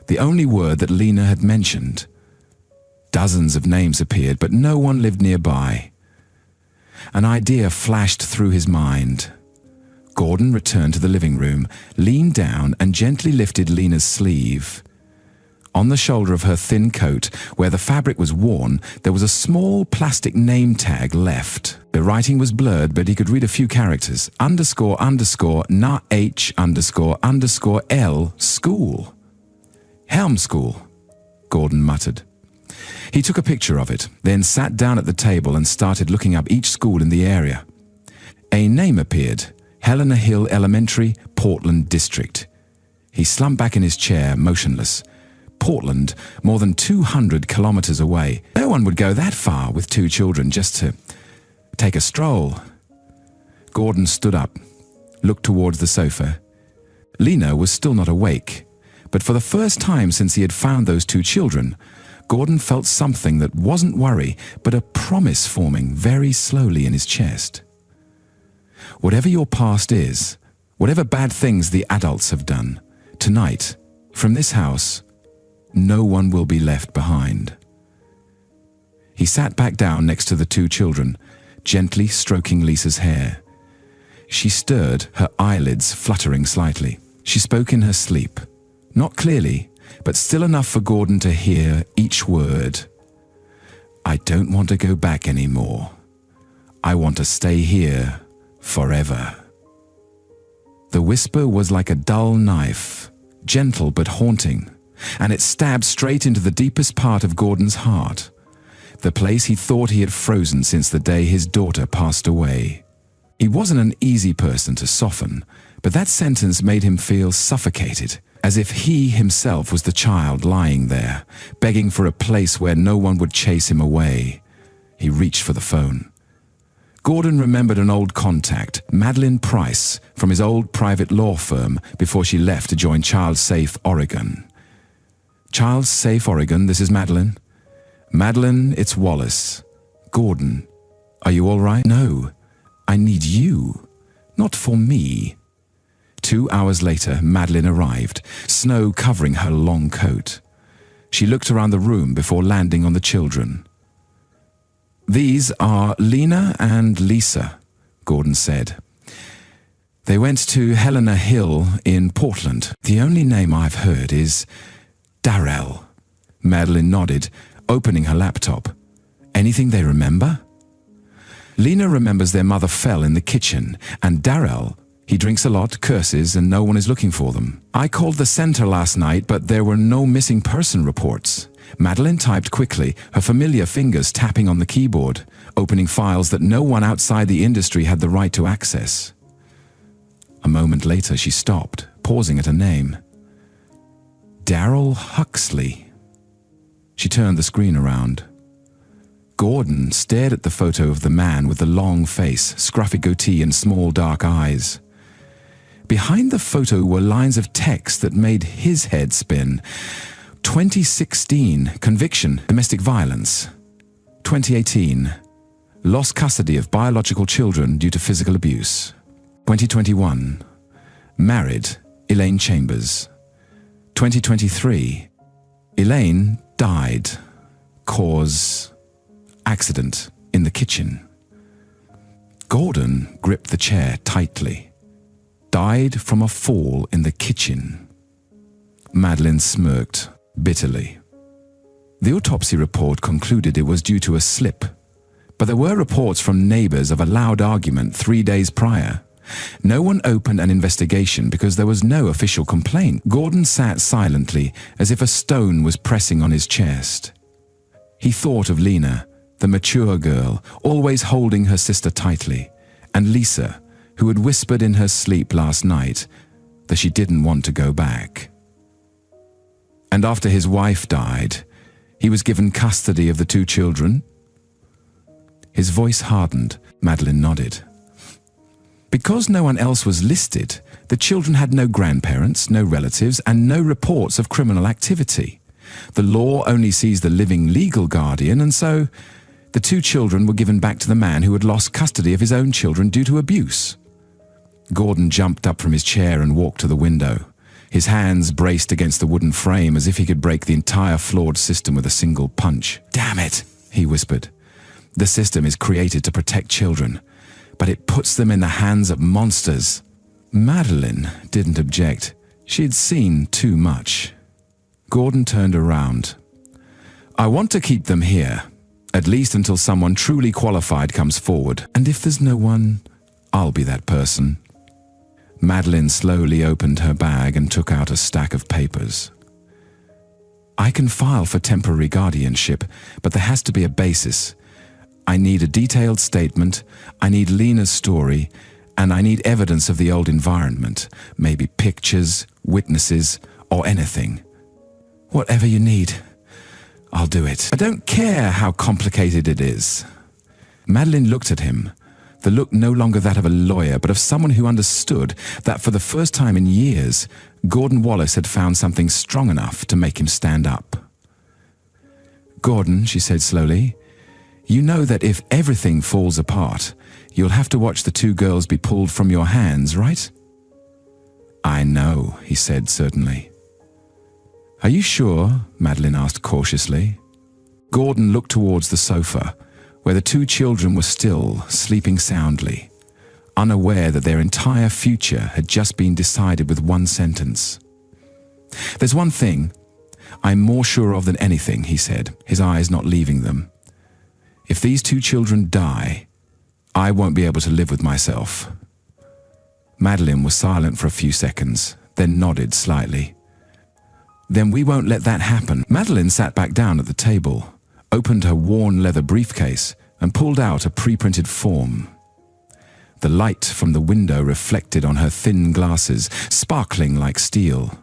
the only word that Lena had mentioned. Dozens of names appeared, but no one lived nearby. An idea flashed through his mind. Gordon returned to the living room, leaned down and gently lifted Lena's sleeve. On the shoulder of her thin coat, where the fabric was worn, there was a small plastic name tag left. The writing was blurred, but he could read a few characters. __, NAH __, L school. Helm School, Gordon muttered. He took a picture of it, then sat down at the table and started looking up each school in the area. A name appeared, Helena Hill Elementary, Portland District. He slumped back in his chair, motionless. Portland, more than 200 kilometers away. No one would go that far with 2 children just to take a stroll. Gordon stood up, looked towards the sofa. Lena was still not awake, but for the first time since he had found those 2 children, Gordon felt something that wasn't worry, but a promise forming very slowly in his chest. Whatever your past is, whatever bad things the adults have done, tonight, from this house, no one will be left behind. He sat back down next to the 2 children, gently stroking Lisa's hair. She stirred, her eyelids fluttering slightly. She spoke in her sleep, not clearly, but still enough for Gordon to hear each word. I don't want to go back anymore. I want to stay here forever. The whisper was like a dull knife, gentle but haunting, and it stabbed straight into the deepest part of Gordon's heart, the place he thought he had frozen since the day his daughter passed away. He wasn't an easy person to soften, but that sentence made him feel suffocated, as if he himself was the child lying there, begging for a place where no one would chase him away. He reached for the phone. Gordon remembered an old contact, Madeline Price, from his old private law firm before she left to join Child Safe Oregon. Child Safe Oregon, this is Madeline. Madeline, it's Wallace. Gordon, are you all right? No, I need you, not for me. 2 hours later, Madeline arrived, snow covering her long coat. She looked around the room before landing on the children. These are Lena and Lisa, Gordon said. They went to Helena Hill in Portland. The only name I've heard is Darrell. Madeline nodded, opening her laptop. Anything they remember? Lena remembers their mother fell in the kitchen, and Darrell, he drinks a lot, curses, and no one is looking for them. I called the center last night, but there were no missing person reports. Madeline typed quickly, her familiar fingers tapping on the keyboard, opening files that no one outside the industry had the right to access. A moment later, she stopped, pausing at a name. Darrell Huxley. She turned the screen around. Gordon stared at the photo of the man with the long face, scruffy goatee, and small dark eyes. Behind the photo were lines of text that made his head spin. 2016, conviction, domestic violence. 2018, lost custody of biological children due to physical abuse. 2021, married, Elaine Chambers. 2023, Elaine died. Cause, accident in the kitchen. Gordon gripped the chair tightly. Died from a fall in the kitchen. Madeline smirked bitterly. The autopsy report concluded it was due to a slip, but there were reports from neighbors of a loud argument 3 days prior. No one opened an investigation because there was no official complaint. Gordon sat silently, as if a stone was pressing on his chest. He thought of Lena, the mature girl, always holding her sister tightly, and Lisa, who had whispered in her sleep last night that she didn't want to go back. And after his wife died, he was given custody of the 2 children. His voice hardened. Madeline nodded. Because no one else was listed, the children had no grandparents, no relatives, and no reports of criminal activity. The law only sees the living legal guardian, and so the 2 children were given back to the man who had lost custody of his own children due to abuse. Gordon jumped up from his chair and walked to the window. His hands braced against the wooden frame as if he could break the entire flawed system with a single punch. Damn it, he whispered. The system is created to protect children, but it puts them in the hands of monsters. Madeline didn't object. She'd seen too much. Gordon turned around. I want to keep them here, at least until someone truly qualified comes forward. And if there's no one, I'll be that person. Madeline slowly opened her bag and took out a stack of papers. I can file for temporary guardianship, but there has to be a basis. I need a detailed statement, I need Lena's story, and I need evidence of the old environment, maybe pictures, witnesses, or anything. Whatever you need, I'll do it. I don't care how complicated it is. Madeline looked at him, the look no longer that of a lawyer, but of someone who understood that for the first time in years, Gordon Wallace had found something strong enough to make him stand up. "Gordon," she said slowly, "you know that if everything falls apart, you'll have to watch the two girls be pulled from your hands, right?" "I know," he said certainly. "Are you sure?" Madeline asked cautiously. Gordon looked towards the sofa, where the two children were still sleeping soundly, unaware that their entire future had just been decided with one sentence. "There's one thing I'm more sure of than anything," he said, his eyes not leaving them. "If these two children die, I won't be able to live with myself." Madeline was silent for a few seconds, then nodded slightly. "Then we won't let that happen." Madeline sat back down at the table, opened her worn leather briefcase, and pulled out a pre-printed form. The light from the window reflected on her thin glasses, sparkling like steel.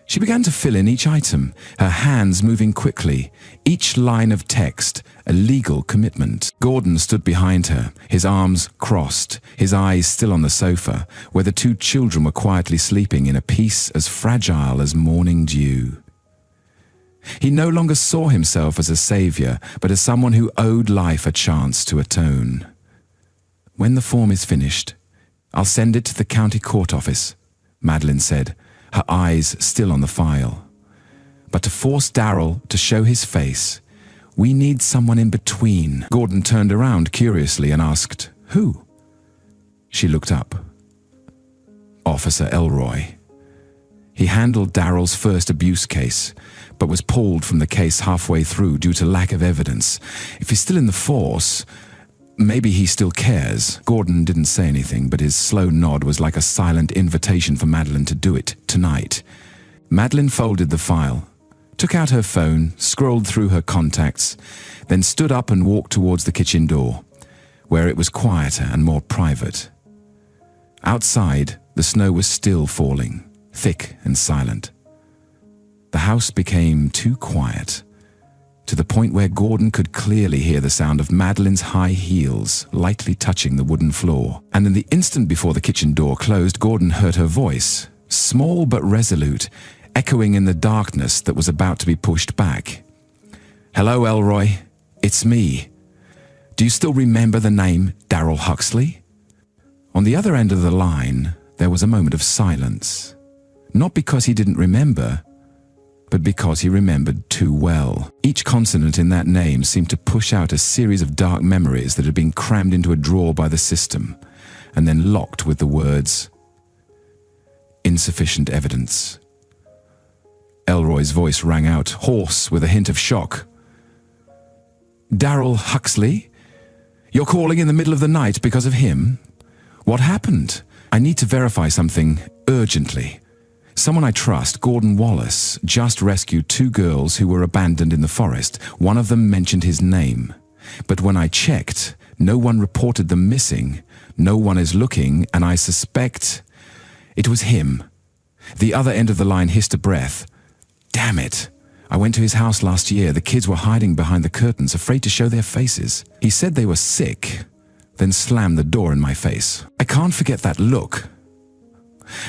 She began to fill in each item, her hands moving quickly, each line of text a legal commitment. Gordon stood behind her, his arms crossed, his eyes still on the sofa, where the two children were quietly sleeping in a peace as fragile as morning dew. He no longer saw himself as a savior, but as someone who owed life a chance to atone. "When the form is finished, I'll send it to the county court office," Madeline said, her eyes still on the file. "But to force Darryl to show his face, we need someone in between." Gordon turned around curiously and asked, "Who?" She looked up. "Officer Elroy. He handled Darryl's first abuse case, but was pulled from the case halfway through due to lack of evidence. If he's still in the force, maybe he still cares." Gordon didn't say anything, but his slow nod was like a silent invitation for Madeline to do it tonight. Madeline folded the file, took out her phone, scrolled through her contacts, then stood up and walked towards the kitchen door, where it was quieter and more private. Outside, the snow was still falling, thick and silent. The house became too quiet, to the point where Gordon could clearly hear the sound of Madeline's high heels lightly touching the wooden floor. And in the instant before the kitchen door closed, Gordon heard her voice, small but resolute, echoing in the darkness that was about to be pushed back. "Hello, Elroy. It's me. Do you still remember the name Darryl Huxley?" On the other end of the line, there was a moment of silence. Not because he didn't remember, but because he remembered too well. Each consonant in that name seemed to push out a series of dark memories that had been crammed into a drawer by the system, and then locked with the words, "Insufficient evidence." Elroy's voice rang out, hoarse with a hint of shock. "Darryl Huxley? You're calling in the middle of the night because of him? What happened? I need to verify something urgently. Someone I trust, Gordon Wallace, just rescued two girls who were abandoned in the forest. One of them mentioned his name. But when I checked, no one reported them missing. No one is looking, and I suspect it was him." The other end of the line hissed a breath. "Damn it. I went to his house last year. The kids were hiding behind the curtains, afraid to show their faces. He said they were sick, then slammed the door in my face. I can't forget that look."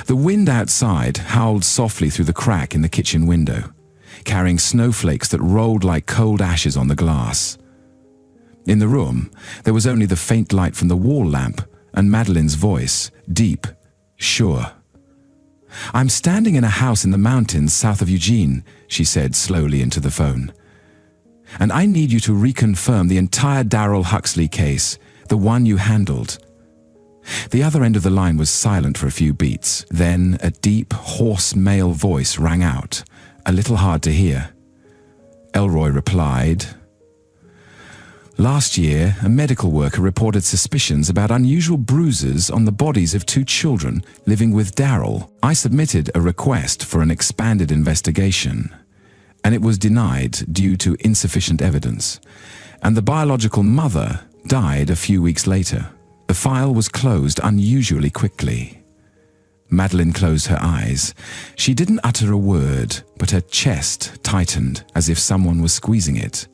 The wind outside howled softly through the crack in the kitchen window, carrying snowflakes that rolled like cold ashes on the glass. In the room, there was only the faint light from the wall lamp and Madeline's voice, deep, sure. "I'm standing in a house in the mountains south of Eugene," she said slowly into the phone. "And I need you to reconfirm the entire Darryl Huxley case, the one you handled." The other end of the line was silent for a few beats. Then a deep, hoarse male voice rang out, a little hard to hear. Elroy replied, "Last year, a medical worker reported suspicions about unusual bruises on the bodies of two children living with Darryl. I submitted a request for an expanded investigation. and it was denied due to insufficient evidence, and the biological mother died a few weeks later. The file was closed unusually quickly. Madeline closed her eyes. She didn't utter a word, but her chest tightened as if someone was squeezing it.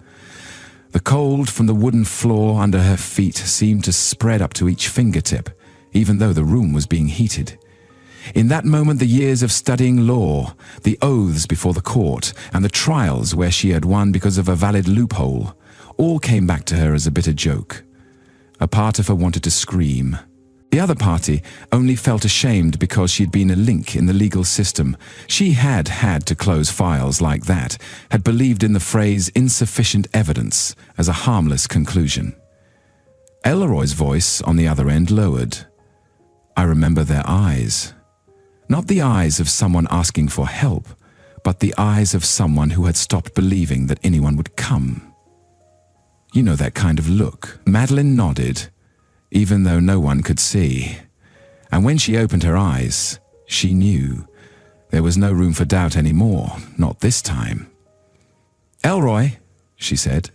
The cold from the wooden floor under her feet seemed to spread up to each fingertip, even though the room was being heated. In that moment, the years of studying law, the oaths before the court, and the trials where she had won because of a valid loophole, all came back to her as a bitter joke. A part of her wanted to scream. The other party only felt ashamed because she'd been a link in the legal system. She had had to close files like that, had believed in the phrase insufficient evidence as a harmless conclusion. Elroy's voice on the other end lowered. I remember their eyes. Not the eyes of someone asking for help, but the eyes of someone who had stopped believing that anyone would come. You know that kind of look. Madeline nodded, even though no one could see. And when she opened her eyes, she knew. There was no room for doubt anymore, not this time. Elroy, she said,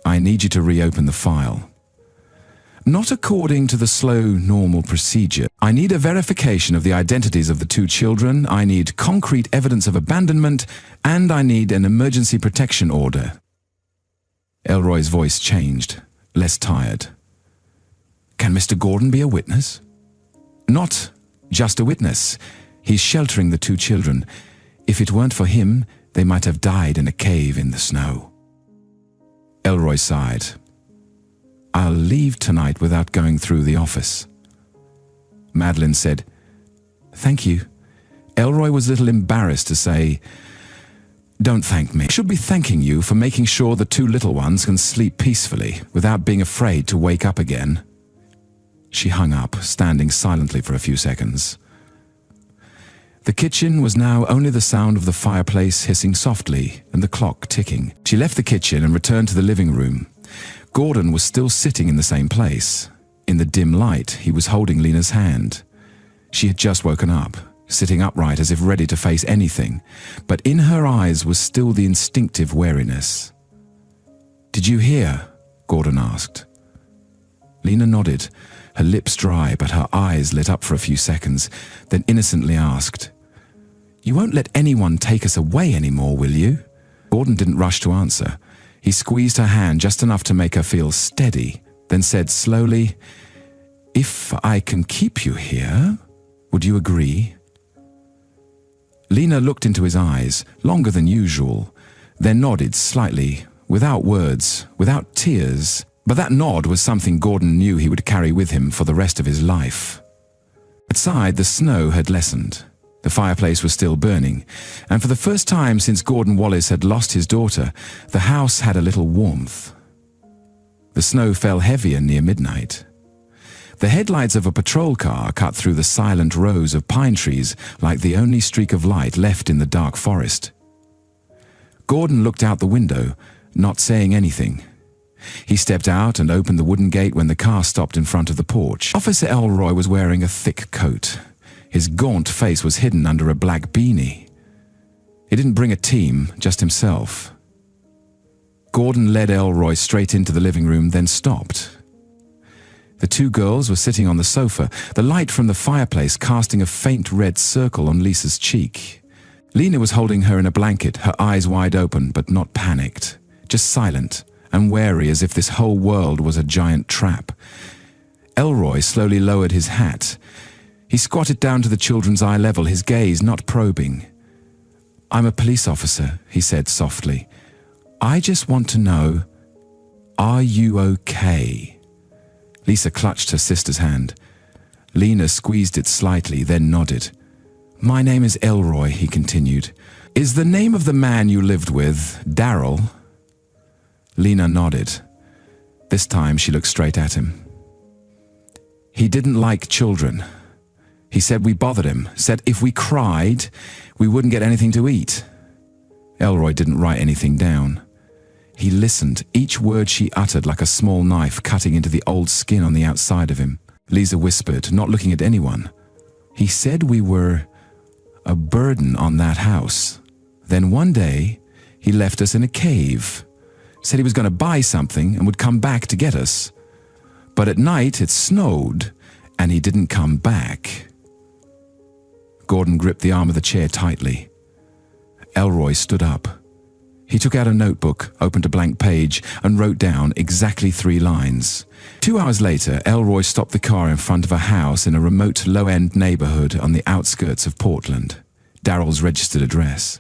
I need you to reopen the file. Not according to the slow, normal procedure. I need a verification of the identities of the two children, I need concrete evidence of abandonment, and I need an emergency protection order. Elroy's voice changed, less tired. Can Mr. Gordon be a witness? Not just a witness. He's sheltering the two children. If it weren't for him, they might have died in a cave in the snow. Elroy sighed. I'll leave tonight without going through the office. Madeline said, Thank you. Elroy was a little embarrassed to say, Don't thank me. I should be thanking you for making sure the two little ones can sleep peacefully without being afraid to wake up again. She hung up, standing silently for a few seconds. The kitchen was now only the sound of the fireplace hissing softly and the clock ticking. She left the kitchen and returned to the living room. Gordon was still sitting in the same place. In the dim light, he was holding Lena's hand. She had just woken up, sitting upright as if ready to face anything, but in her eyes was still the instinctive wariness. Did you hear? Gordon asked. Lena nodded, her lips dry but her eyes lit up for a few seconds, then innocently asked, You won't let anyone take us away anymore, will you? Gordon didn't rush to answer. He squeezed her hand just enough to make her feel steady, then said slowly, If I can keep you here, would you agree? Lena looked into his eyes, longer than usual, then nodded slightly, without words, without tears, but that nod was something Gordon knew he would carry with him for the rest of his life. Outside, the snow had lessened. The fireplace was still burning, and for the first time since Gordon Wallace had lost his daughter, the house had a little warmth. The snow fell heavier near midnight. The headlights of a patrol car cut through the silent rows of pine trees like the only streak of light left in the dark forest. Gordon looked out the window, not saying anything. He stepped out and opened the wooden gate when the car stopped in front of the porch. Officer Elroy was wearing a thick coat. His gaunt face was hidden under a black beanie. He didn't bring a team, just himself. Gordon led Elroy straight into the living room, then stopped. The two girls were sitting on the sofa, the light from the fireplace casting a faint red circle on Lisa's cheek. Lena was holding her in a blanket, her eyes wide open, but not panicked, just silent and wary as if this whole world was a giant trap. Elroy slowly lowered his hat. He squatted down to the children's eye level, his gaze not probing. I'm a police officer, he said softly. I just want to know, are you okay? Lisa clutched her sister's hand. Lena squeezed it slightly, then nodded. My name is Elroy, he continued. Is the name of the man you lived with Darryl? Lena nodded. This time she looked straight at him. He didn't like children. He said we bothered him, said if we cried, we wouldn't get anything to eat. Elroy didn't write anything down. He listened, each word she uttered like a small knife cutting into the old skin on the outside of him. Lisa whispered, not looking at anyone. He said we were a burden on that house. Then one day, he left us in a cave, said he was going to buy something and would come back to get us. But at night it snowed, and he didn't come back. Gordon gripped the arm of the chair tightly. Elroy stood up. He took out a notebook, opened a blank page, and wrote down exactly 3 lines. 2 hours later, Elroy stopped the car in front of a house in a remote low-end neighborhood on the outskirts of Portland, Daryl's registered address.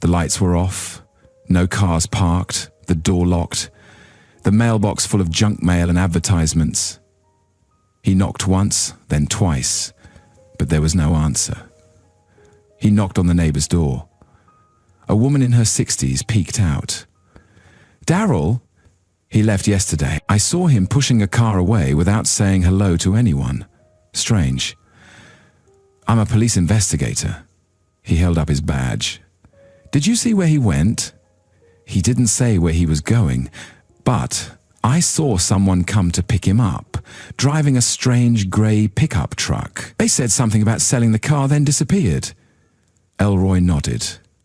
The lights were off, no cars parked, the door locked, the mailbox full of junk mail and advertisements. He knocked once, then twice, but there was no answer. He knocked on the neighbor's door. A woman in her 60s peeked out. "Daryl? He left yesterday. I saw him pushing a car away without saying hello to anyone. Strange. I'm a police investigator." He held up his badge. "Did you see where he went?" He didn't say where he was going, but I saw someone come to pick him up, driving a strange grey pickup truck. They said something about selling the car, then disappeared. Elroy nodded,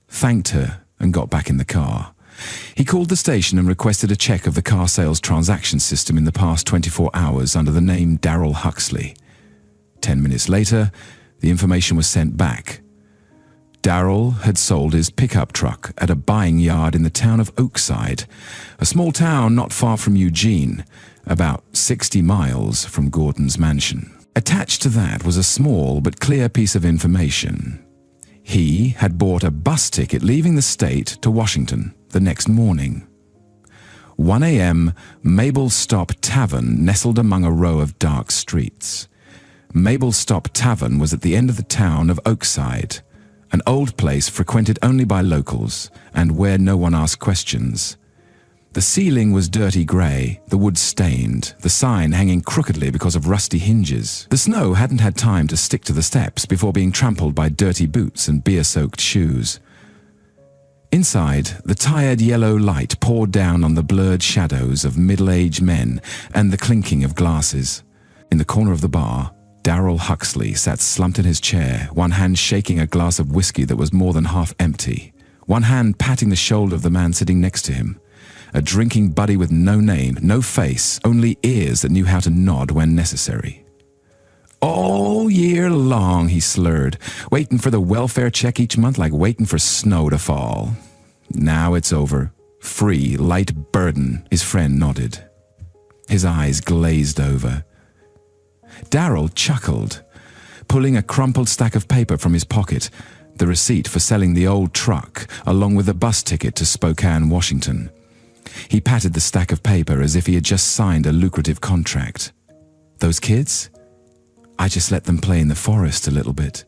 thanked her, and got back in the car. He called the station and requested a check of the car sales transaction system in the past 24 hours under the name Daryl Huxley. 10 minutes later, the information was sent back. Daryl had sold his pickup truck at a buying yard in the town of Oakside, a small town not far from Eugene, about 60 miles from Gordon's mansion. Attached to that was a small but clear piece of information. He had bought a bus ticket leaving the state to Washington the next morning. 1 a.m., Mabel's Stop Tavern nestled among a row of dark streets. Mabel's Stop Tavern was at the end of the town of Oakside, an old place frequented only by locals and where no one asked questions. The ceiling was dirty grey, the wood stained, the sign hanging crookedly because of rusty hinges. The snow hadn't had time to stick to the steps before being trampled by dirty boots and beer-soaked shoes. Inside, the tired yellow light poured down on the blurred shadows of middle-aged men and the clinking of glasses. In the corner of the bar, Daryl Huxley sat slumped in his chair, one hand shaking a glass of whiskey that was more than half empty, one hand patting the shoulder of the man sitting next to him. A drinking buddy with no name, no face, only ears that knew how to nod when necessary. "All year long," he slurred, "waiting for the welfare check each month like waiting for snow to fall. Now it's over. Free, light burden." His friend nodded. His eyes glazed over. Daryl chuckled, pulling a crumpled stack of paper from his pocket, the receipt for selling the old truck, along with a bus ticket to Spokane, Washington. He patted the stack of paper as if he had just signed a lucrative contract. "Those kids? I just let them play in the forest a little bit.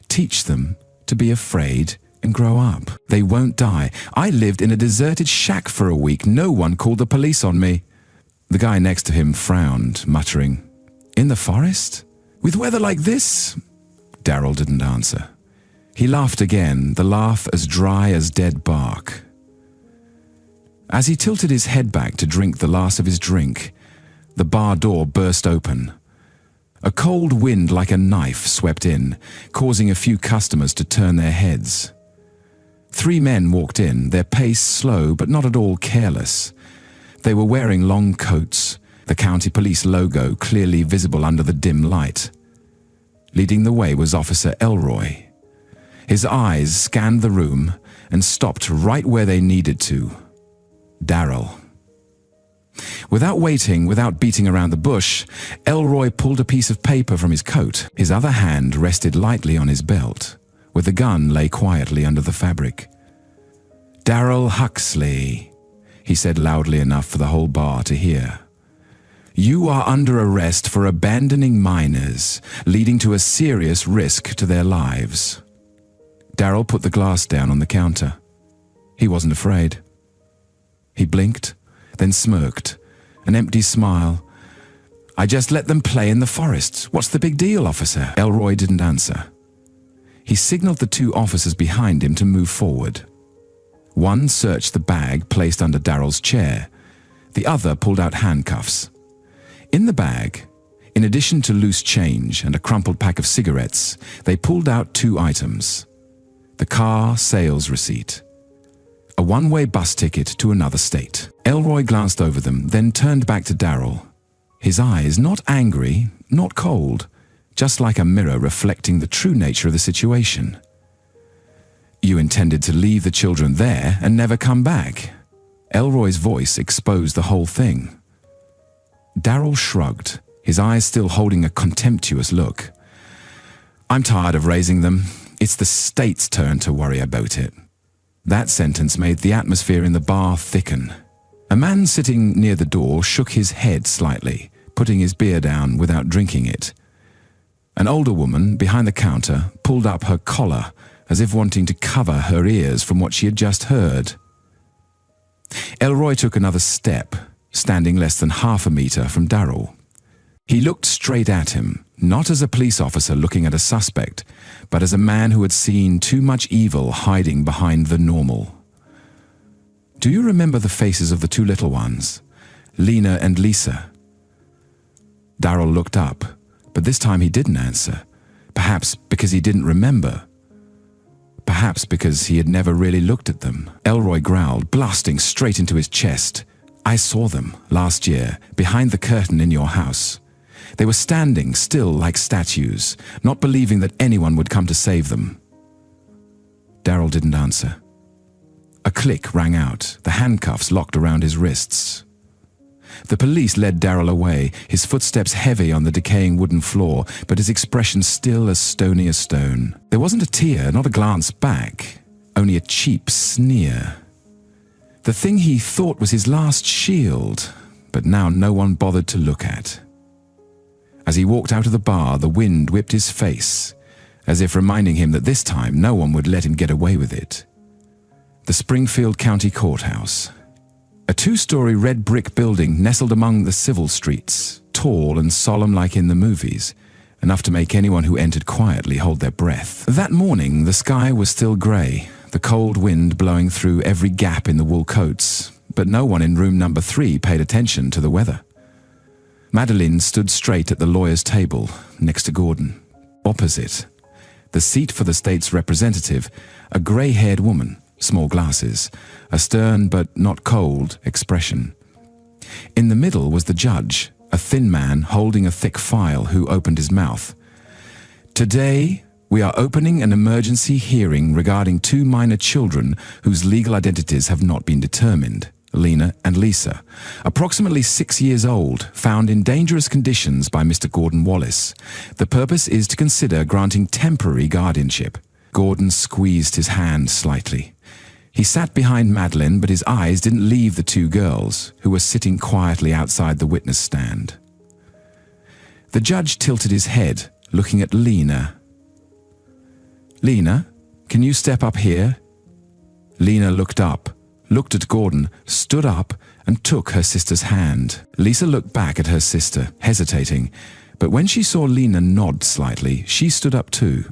Teach them to be afraid and grow up. They won't die. I lived in a deserted shack for a week. No one called the police on me." The guy next to him frowned, muttering, "In the forest? With weather like this?" Daryl didn't answer. He laughed again, the laugh as dry as dead bark. As he tilted his head back to drink the last of his drink, the bar door burst open. A cold wind like a knife swept in, causing a few customers to turn their heads. 3 men walked in, their pace slow but not at all careless. They were wearing long coats, the county police logo clearly visible under the dim light. Leading the way was Officer Elroy. His eyes scanned the room and stopped right where they needed to. Daryl. Without waiting, without beating around the bush, Elroy pulled a piece of paper from his coat. His other hand rested lightly on his belt, where the gun lay quietly under the fabric. "Daryl Huxley," he said loudly enough for the whole bar to hear. "You are under arrest for abandoning minors, leading to a serious risk to their lives." Daryl put the glass down on the counter. He wasn't afraid. He blinked, then smirked, an empty smile. "I just let them play in the forest. What's the big deal, officer?" Elroy didn't answer. He signaled the 2 officers behind him to move forward. One searched the bag placed under Daryl's chair. The other pulled out handcuffs. In the bag, in addition to loose change and a crumpled pack of cigarettes, they pulled out 2 items. the car sales receipt, a one-way bus ticket to another state. Elroy glanced over them, then turned back to Darryl. His eyes not angry, not cold, just like a mirror reflecting the true nature of the situation. You intended to leave the children there and never come back. Elroy's voice exposed the whole thing. Darryl shrugged, his eyes still holding a contemptuous look. I'm tired of raising them. It's the state's turn to worry about it. That sentence made the atmosphere in the bar thicken. A man sitting near the door shook his head slightly, putting his beer down without drinking it. An older woman behind the counter pulled up her collar as if wanting to cover her ears from what she had just heard. Elroy took another step, standing less than half a meter from Darryl. He looked straight at him, not as a police officer looking at a suspect, but as a man who had seen too much evil hiding behind the normal. Do you remember the faces of the two little ones, Lena and Lisa? Darryl looked up, but this time he didn't answer, perhaps because he didn't remember. Perhaps because he had never really looked at them. Elroy growled, blasting straight into his chest. I saw them last year, behind the curtain in your house. They were standing still like statues, not believing that anyone would come to save them. Darryl didn't answer. A click rang out, the handcuffs locked around his wrists. The police led Darryl away, his footsteps heavy on the decaying wooden floor, but his expression still as stony as stone. There wasn't a tear, not a glance back, only a cheap sneer. The thing he thought was his last shield, but now no one bothered to look at. As he walked out of the bar, the wind whipped his face, as if reminding him that this time no one would let him get away with it. The Springfield County Courthouse. A two-story red brick building nestled among the civil streets, tall and solemn like in the movies, enough to make anyone who entered quietly hold their breath. That morning, the sky was still grey, the cold wind blowing through every gap in the wool coats, but no one in room number 3 paid attention to the weather. Madeline stood straight at the lawyer's table, next to Gordon. Opposite, the seat for the state's representative, a grey-haired woman, small glasses, a stern but not cold expression. In the middle was the judge, a thin man holding a thick file who opened his mouth. Today, we are opening an emergency hearing regarding 2 minor children whose legal identities have not been determined, Lena and Lisa, approximately 6 years old, found in dangerous conditions by Mr. Gordon Wallace. The purpose is to consider granting temporary guardianship. Gordon squeezed his hand slightly. He sat behind Madeline, but his eyes didn't leave the 2 girls, who were sitting quietly outside the witness stand. The judge tilted his head, looking at Lena. Lena, can you step up here? Lena looked up, looked at Gordon, stood up, and took her sister's hand. Lisa looked back at her sister, hesitating, but when she saw Lena nod slightly, she stood up too.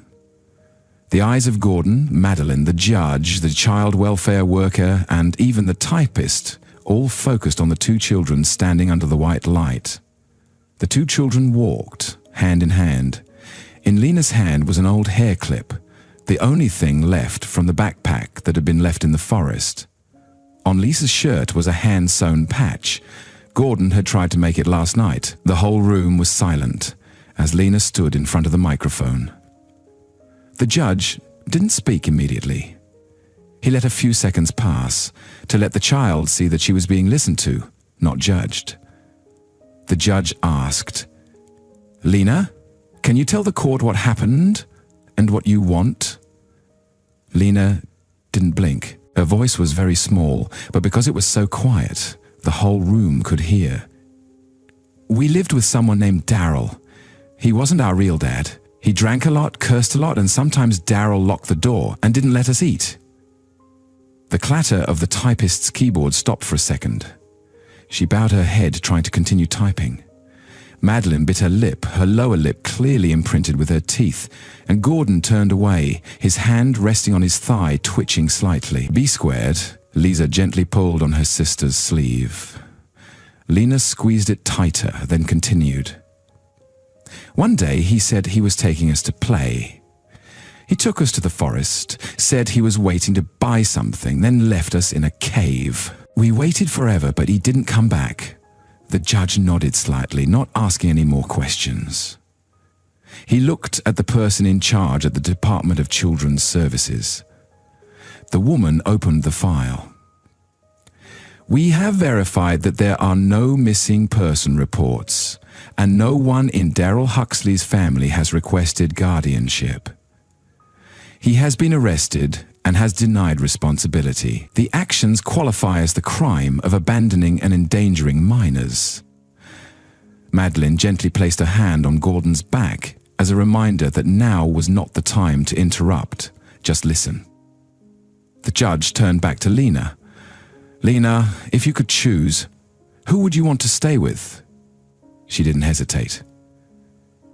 The eyes of Gordon, Madeline, the judge, the child welfare worker, and even the typist all focused on the 2 children standing under the white light. The 2 children walked, hand in hand. In Lena's hand was an old hair clip, the only thing left from the backpack that had been left in the forest. On Lisa's shirt was a hand-sewn patch. Gordon had tried to make it last night. The whole room was silent as Lena stood in front of the microphone. The judge didn't speak immediately. He let a few seconds pass to let the child see that she was being listened to, not judged. The judge asked, Lena, can you tell the court what happened and what you want? Lena didn't blink. Her voice was very small, but because it was so quiet, the whole room could hear. We lived with someone named Darryl. He wasn't our real dad. He drank a lot, cursed a lot, and sometimes Darryl locked the door and didn't let us eat. The clatter of the typist's keyboard stopped for a second. She bowed her head, trying to continue typing. Madeline bit her lip, her lower lip clearly imprinted with her teeth, and Gordon turned away, his hand resting on his thigh, twitching slightly. B-squared, Lisa gently pulled on her sister's sleeve. Lena squeezed it tighter, then continued. One day he said he was taking us to play. He took us to the forest, said he was waiting to buy something, then left us in a cave. We waited forever, but he didn't come back. The judge nodded slightly, not asking any more questions. He looked at the person in charge at the Department of Children's Services. The woman opened the file. We have verified that there are no missing person reports, and no one in Daryl Huxley's family has requested guardianship. He has been arrested and has denied responsibility. The actions qualify as the crime of abandoning and endangering minors. Madeline gently placed her hand on Gordon's back as a reminder that now was not the time to interrupt, just listen. The judge turned back to Lena. Lena, if you could choose, who would you want to stay with? She didn't hesitate.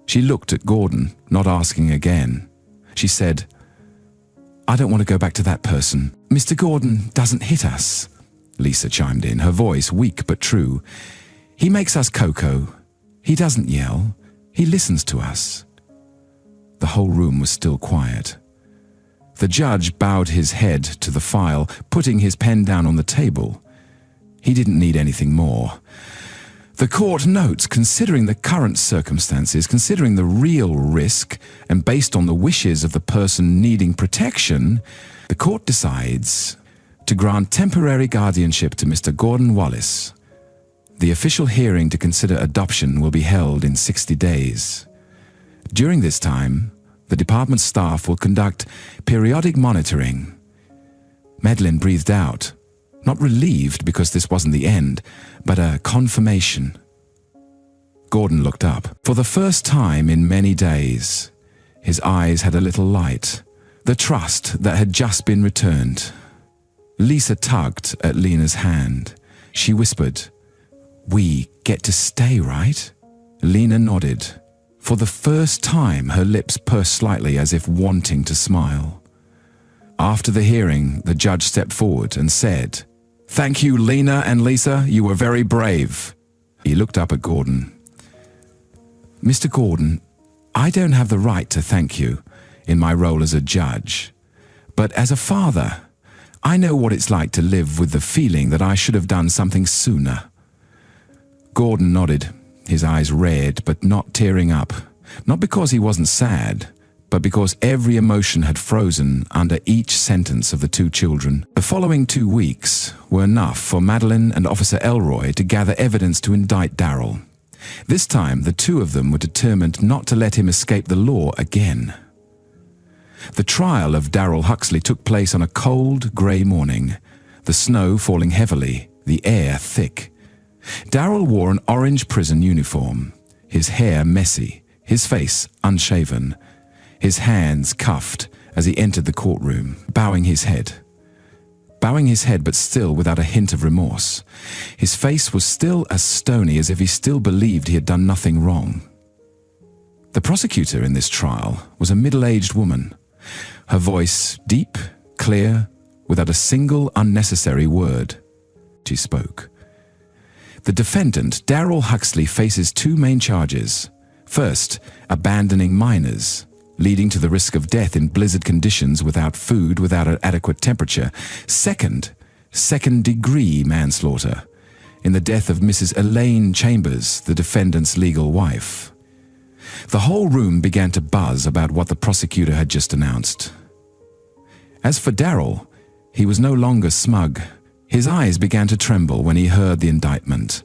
She looked at Gordon, not asking again. She said, I don't want to go back to that person. Mr. Gordon doesn't hit us, Lisa chimed in, her voice weak but true. He makes us cocoa. He doesn't yell. He listens to us. The whole room was still quiet. The judge bowed his head to the file, putting his pen down on the table. He didn't need anything more. The court notes, considering the current circumstances, considering the real risk, and based on the wishes of the person needing protection, the court decides to grant temporary guardianship to Mr. Gordon Wallace. The official hearing to consider adoption will be held in 60 days. During this time, the department staff will conduct periodic monitoring. Madeline breathed out. Not relieved because this wasn't the end, but a confirmation. Gordon looked up. For the first time in many days, his eyes had a little light, the trust that had just been returned. Lisa tugged at Lena's hand. She whispered, "We get to stay, right?" Lena nodded. For the first time, her lips pursed slightly as if wanting to smile. After the hearing, the judge stepped forward and said, "Thank you, Lena and Lisa. You were very brave." He looked up at Gordon. "Mr. Gordon, I don't have the right to thank you in my role as a judge. But as a father, I know what it's like to live with the feeling that I should have done something sooner." Gordon nodded, his eyes red but not tearing up. Not because he wasn't sad, but because every emotion had frozen under each sentence of the two children. The following 2 weeks were enough for Madeline and Officer Elroy to gather evidence to indict Daryl. This time, the two of them were determined not to let him escape the law again. The trial of Daryl Huxley took place on a cold, grey morning, the snow falling heavily, the air thick. Daryl wore an orange prison uniform, his hair messy, his face unshaven, his hands cuffed as he entered the courtroom, bowing his head but still without a hint of remorse. His face was still as stony as if he still believed he had done nothing wrong. The prosecutor in this trial was a middle-aged woman, her voice deep, clear, without a single unnecessary word. She spoke. The defendant, Daryl Huxley, faces 2 main charges. First, abandoning minors, leading to the risk of death in blizzard conditions without food, without an adequate temperature. Second, second-degree manslaughter in the death of Mrs. Elaine Chambers, the defendant's legal wife. The whole room began to buzz about what the prosecutor had just announced. As for Daryl, he was no longer smug. His eyes began to tremble when he heard the indictment.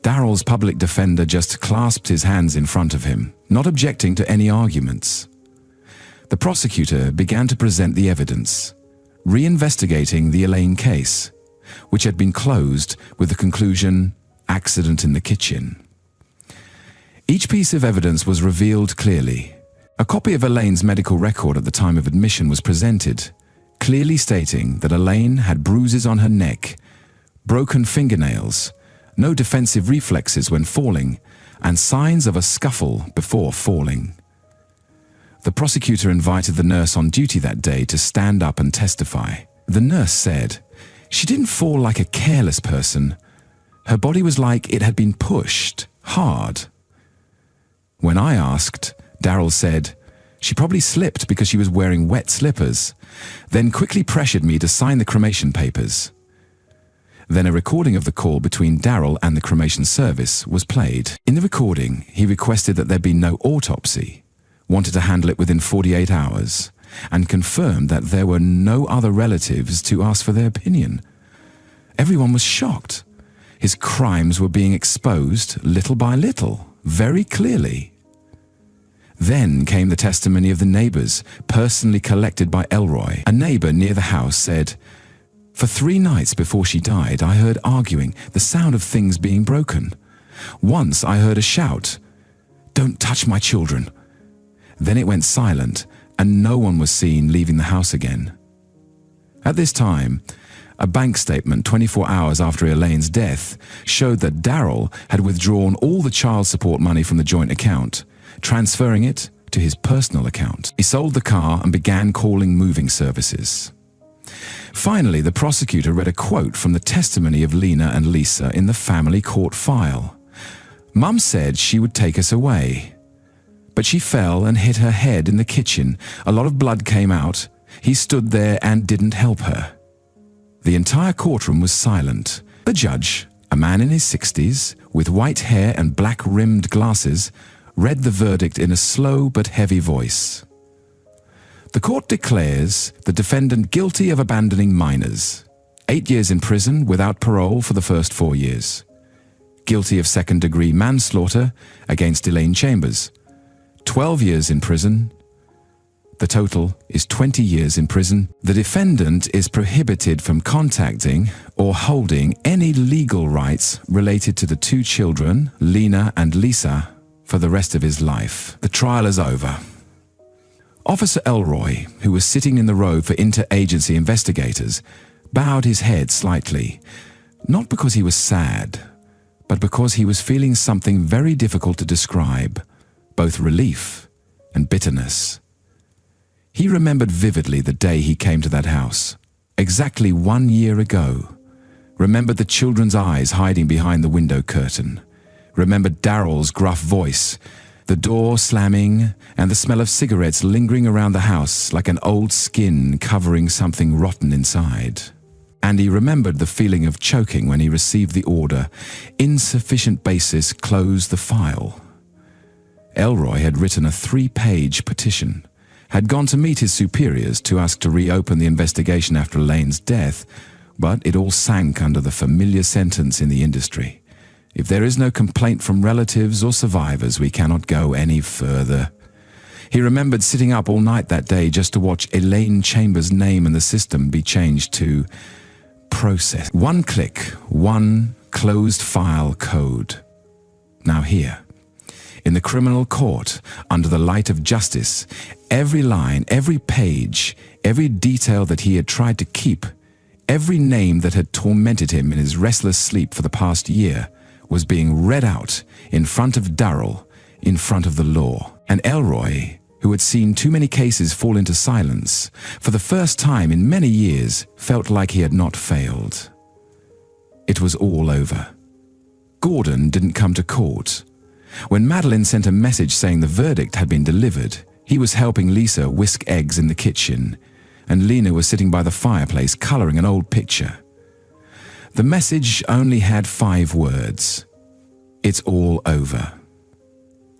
Daryl's public defender just clasped his hands in front of him, not objecting to any arguments. The prosecutor began to present the evidence, reinvestigating the Elaine case, which had been closed with the conclusion, accident in the kitchen. Each piece of evidence was revealed clearly. A copy of Elaine's medical record at the time of admission was presented, clearly stating that Elaine had bruises on her neck, broken fingernails, no defensive reflexes when falling, and signs of a scuffle before falling. The prosecutor invited the nurse on duty that day to stand up and testify. The nurse said, "She didn't fall like a careless person. Her body was like it had been pushed hard." When I asked, Daryl said, She probably slipped because she was wearing wet slippers, then quickly pressured me to sign the cremation papers. Then a recording of the call between Darryl and the cremation service was played. In the recording, he requested that there be no autopsy, wanted to handle it within 48 hours, and confirmed that there were no other relatives to ask for their opinion. Everyone was shocked. His crimes were being exposed little by little, very clearly. Then came the testimony of the neighbors, personally collected by Elroy. A neighbor near the house said, "For 3 nights before she died, I heard arguing, the sound of things being broken. Once I heard a shout, 'Don't touch my children.' Then it went silent, and no one was seen leaving the house again." At this time, a bank statement 24 hours after Elaine's death showed that Darryl had withdrawn all the child support money from the joint account, transferring it to his personal account. He sold the car and began calling moving services. Finally, the prosecutor read a quote from the testimony of Lena and Lisa in the family court file. "Mum said she would take us away, but she fell and hit her head in the kitchen. A lot of blood came out. He stood there and didn't help her." The entire courtroom was silent. The judge, a man in his 60s, with white hair and black-rimmed glasses, read the verdict in a slow but heavy voice. "The court declares the defendant guilty of abandoning minors. 8 years in prison without parole for the first 4 years. Guilty of second-degree manslaughter against Elaine Chambers. 12 years in prison. The total is 20 years in prison. The defendant is prohibited from contacting or holding any legal rights related to the 2 children, Lena and Lisa, for the rest of his life." The trial is over. Officer Elroy, who was sitting in the row for interagency investigators, bowed his head slightly, not because he was sad, but because he was feeling something very difficult to describe, both relief and bitterness. He remembered vividly the day he came to that house, exactly 1 year ago. Remembered the children's eyes hiding behind the window curtain. Remembered Darryl's gruff voice, the door slamming, and the smell of cigarettes lingering around the house like an old skin covering something rotten inside. And he remembered the feeling of choking when he received the order, "Insufficient basis, close the file." Elroy had written a 3-page petition, had gone to meet his superiors to ask to reopen the investigation after Elaine's death, but it all sank under the familiar sentence in the industry. "If there is no complaint from relatives or survivors, we cannot go any further." He remembered sitting up all night that day just to watch Elaine Chambers' name in the system be changed to process. 1 click, 1 closed file code. Now here, in the criminal court, under the light of justice, every line, every page, every detail that he had tried to keep, every name that had tormented him in his restless sleep for the past year, was being read out in front of Darryl, in front of the law. And Elroy, who had seen too many cases fall into silence, for the first time in many years felt like he had not failed. It was all over. Gordon didn't come to court. When Madeline sent a message saying the verdict had been delivered, he was helping Lisa whisk eggs in the kitchen, and Lena was sitting by the fireplace coloring an old picture. The message only had 5 words. It's all over.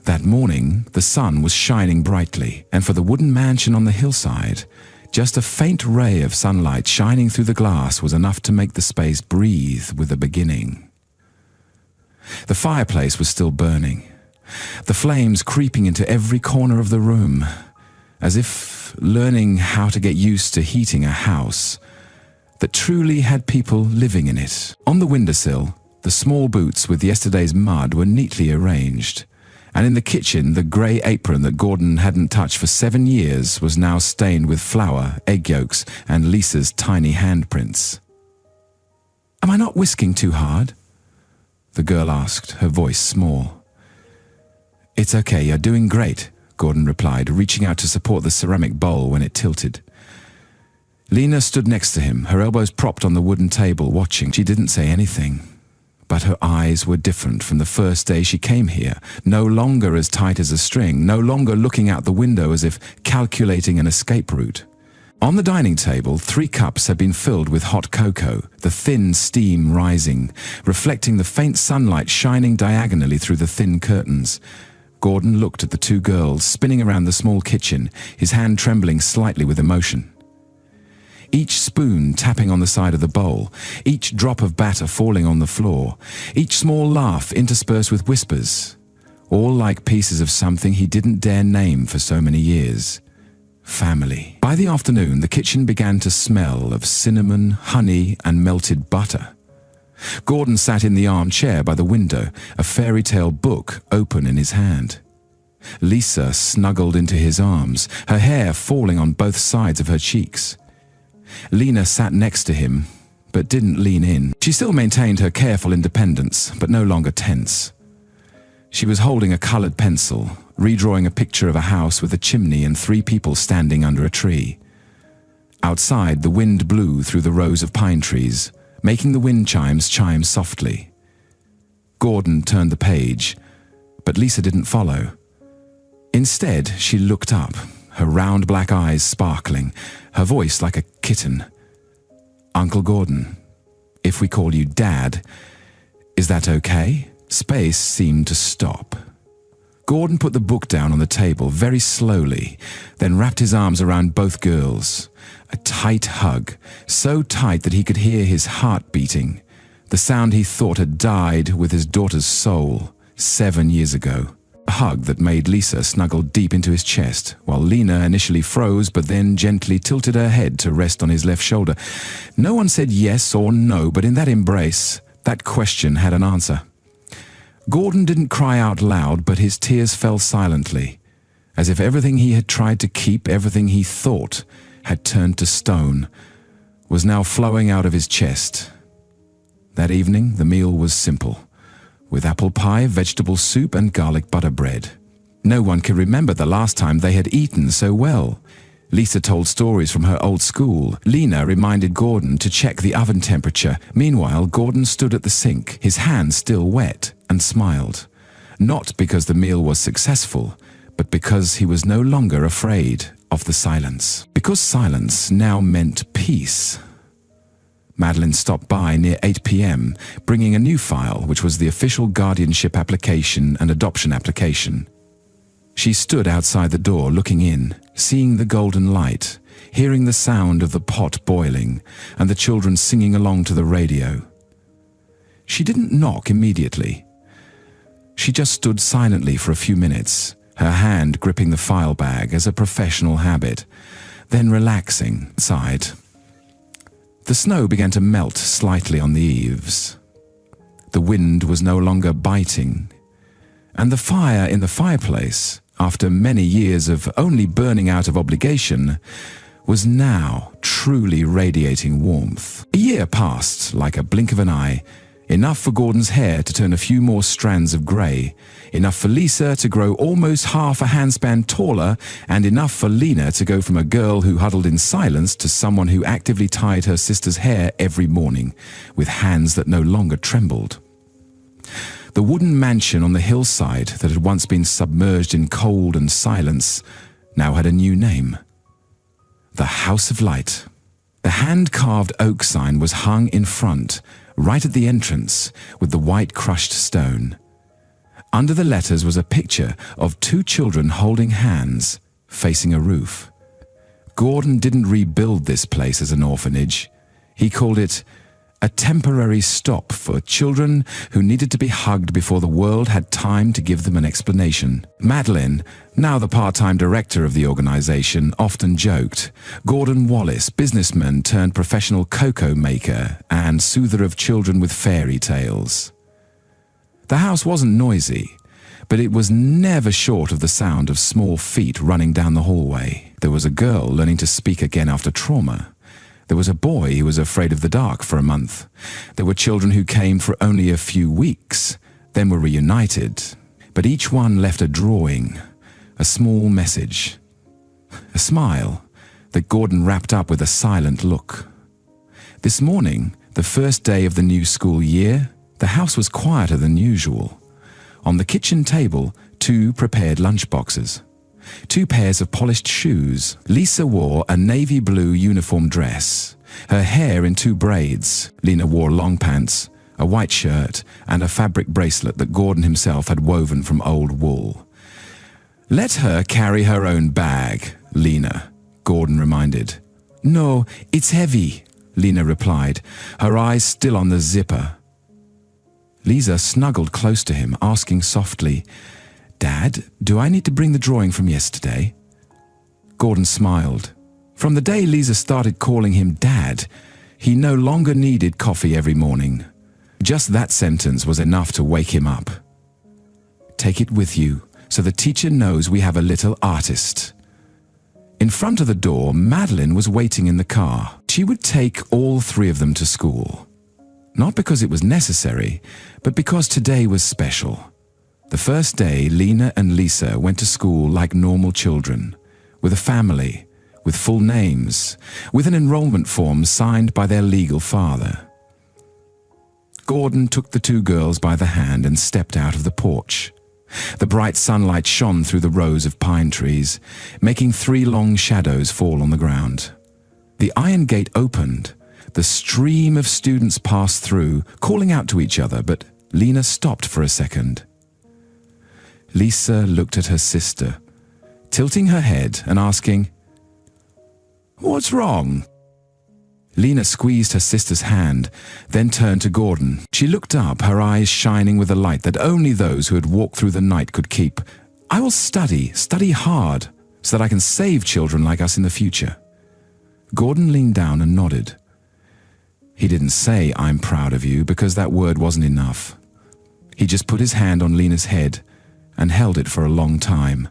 That morning, the sun was shining brightly, and for the wooden mansion on the hillside, just a faint ray of sunlight shining through the glass was enough to make the space breathe with a beginning. The fireplace was still burning, the flames creeping into every corner of the room, as if learning how to get used to heating a house that truly had people living in it. On the windowsill, the small boots with yesterday's mud were neatly arranged, and in the kitchen, the grey apron that Gordon hadn't touched for 7 years was now stained with flour, egg yolks, and Lisa's tiny handprints. "Am I not whisking too hard?" the girl asked, her voice small. "It's okay, you're doing great," Gordon replied, reaching out to support the ceramic bowl when it tilted. Lena stood next to him, her elbows propped on the wooden table, watching. She didn't say anything, But her eyes were different from the first day she came here, no longer as tight as a string, no longer looking out the window as if calculating an escape route. On the dining table, 3 cups had been filled with hot cocoa, the thin steam rising, reflecting the faint sunlight shining diagonally through the thin curtains. Gordon looked at the 2 girls spinning around the small kitchen, his hand trembling slightly with emotion. Each spoon tapping on the side of the bowl, each drop of batter falling on the floor, each small laugh interspersed with whispers, all like pieces of something he didn't dare name for so many years. Family. By the afternoon, the kitchen began to smell of cinnamon, honey, and melted butter. Gordon sat in the armchair by the window, a fairy tale book open in his hand. Lisa snuggled into his arms, her hair falling on both sides of her cheeks. Lena sat next to him, but didn't lean in. She still maintained her careful independence, but no longer tense. She was holding a colored pencil, redrawing a picture of a house with a chimney and 3 people standing under a tree. Outside, the wind blew through the rows of pine trees, making the wind chimes chime softly. Gordon turned the page, but Lisa didn't follow. Instead, she looked up, her round black eyes sparkling, her voice like a kitten. "Uncle Gordon, if we call you Dad, is that okay?" Space seemed to stop. Gordon put the book down on the table very slowly, then wrapped his arms around both girls. A tight hug, so tight that he could hear his heart beating, the sound he thought had died with his daughter's soul 7 years ago. A hug that made Lisa snuggle deep into his chest, while Lena initially froze but then gently tilted her head to rest on his left shoulder. No one said yes or no, but in that embrace, that question had an answer. Gordon didn't cry out loud, but his tears fell silently, as if everything he had tried to keep, everything he thought had turned to stone, was now flowing out of his chest. That evening, the meal was simple, with apple pie, vegetable soup, and garlic butter bread. No one could remember the last time they had eaten so well. Lisa told stories from her old school. Lena reminded Gordon to check the oven temperature. Meanwhile, Gordon stood at the sink, his hands still wet, and smiled. Not because the meal was successful, but because he was no longer afraid of the silence. Because silence now meant peace. Madeline stopped by near 8 p.m., bringing a new file, which was the official guardianship application and adoption application. She stood outside the door looking in, seeing the golden light, hearing the sound of the pot boiling and the children singing along to the radio. She didn't knock immediately. She just stood silently for a few minutes, her hand gripping the file bag as a professional habit, then relaxing, sighed. The snow began to melt slightly on the eaves. The wind was no longer biting, and the fire in the fireplace, after many years of only burning out of obligation, was now truly radiating warmth. A year passed like a blink of an eye, enough for Gordon's hair to turn a few more strands of grey, enough for Lisa to grow almost half a handspan taller, and enough for Lena to go from a girl who huddled in silence to someone who actively tied her sister's hair every morning, with hands that no longer trembled. The wooden mansion on the hillside that had once been submerged in cold and silence now had a new name. The House of Light. The hand-carved oak sign was hung in front, right at the entrance, with the white crushed stone. Under the letters was a picture of 2 children holding hands, facing a roof. Gordon didn't rebuild this place as an orphanage. He called it a temporary stop for children who needed to be hugged before the world had time to give them an explanation. Madeline, now the part-time director of the organization, often joked. Gordon Wallace, businessman turned professional cocoa maker and soother of children with fairy tales. The house wasn't noisy, but it was never short of the sound of small feet running down the hallway. There was a girl learning to speak again after trauma. There was a boy who was afraid of the dark for a month. There were children who came for only a few weeks, then were reunited. But each one left a drawing, a small message, a smile that Gordon wrapped up with a silent look. This morning, the first day of the new school year, The house was quieter than usual. On the kitchen table, 2 prepared lunchboxes. 2 pairs of polished shoes. Lisa wore a navy blue uniform dress, her hair in 2 braids. Lena wore long pants, a white shirt, and a fabric bracelet that Gordon himself had woven from old wool. "Let her carry her own bag, Lena," Gordon reminded. "No, it's heavy," Lena replied, her eyes still on the zipper. Lisa snuggled close to him, asking softly, "Dad, do I need to bring the drawing from yesterday?" Gordon smiled. From the day Lisa started calling him Dad, he no longer needed coffee every morning. Just that sentence was enough to wake him up. "Take it with you, so the teacher knows we have a little artist." In front of the door, Madeline was waiting in the car. She would take all 3 of them to school. Not because it was necessary, but because today was special. The first day, Lena and Lisa went to school like normal children, with a family, with full names, with an enrollment form signed by their legal father. Gordon took the 2 girls by the hand and stepped out of the porch. The bright sunlight shone through the rows of pine trees, making 3 long shadows fall on the ground. The iron gate opened. The stream of students passed through, calling out to each other, but Lena stopped for a second. Lisa looked at her sister, tilting her head and asking, "What's wrong?" Lena squeezed her sister's hand, then turned to Gordon. She looked up, her eyes shining with a light that only those who had walked through the night could keep. "I will study hard, so that I can save children like us in the future." Gordon leaned down and nodded. He didn't say, "I'm proud of you," because that word wasn't enough. He just put his hand on Lena's head and held it for a long time.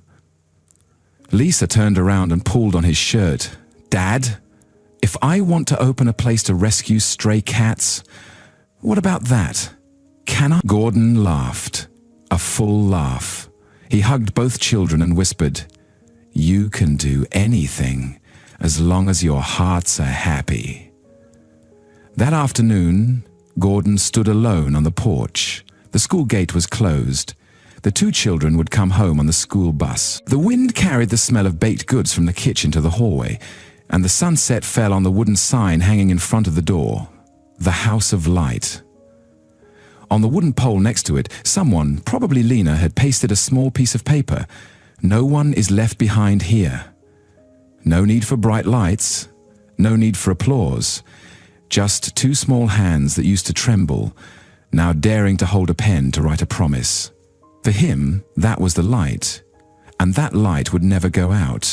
Lisa turned around and pulled on his shirt. "Dad, if I want to open a place to rescue stray cats, what about that? Can I?" Gordon laughed, a full laugh. He hugged both children and whispered, "You can do anything, as long as your hearts are happy." That afternoon, Gordon stood alone on the porch. The school gate was closed. The 2 children would come home on the school bus. The wind carried the smell of baked goods from the kitchen to the hallway, and the sunset fell on the wooden sign hanging in front of the door, "The House of Light." On the wooden pole next to it, someone, probably Lena, had pasted a small piece of paper. "No one is left behind here." No need for bright lights, no need for applause. Just 2 small hands that used to tremble, now daring to hold a pen to write a promise. For him, that was the light, and that light would never go out.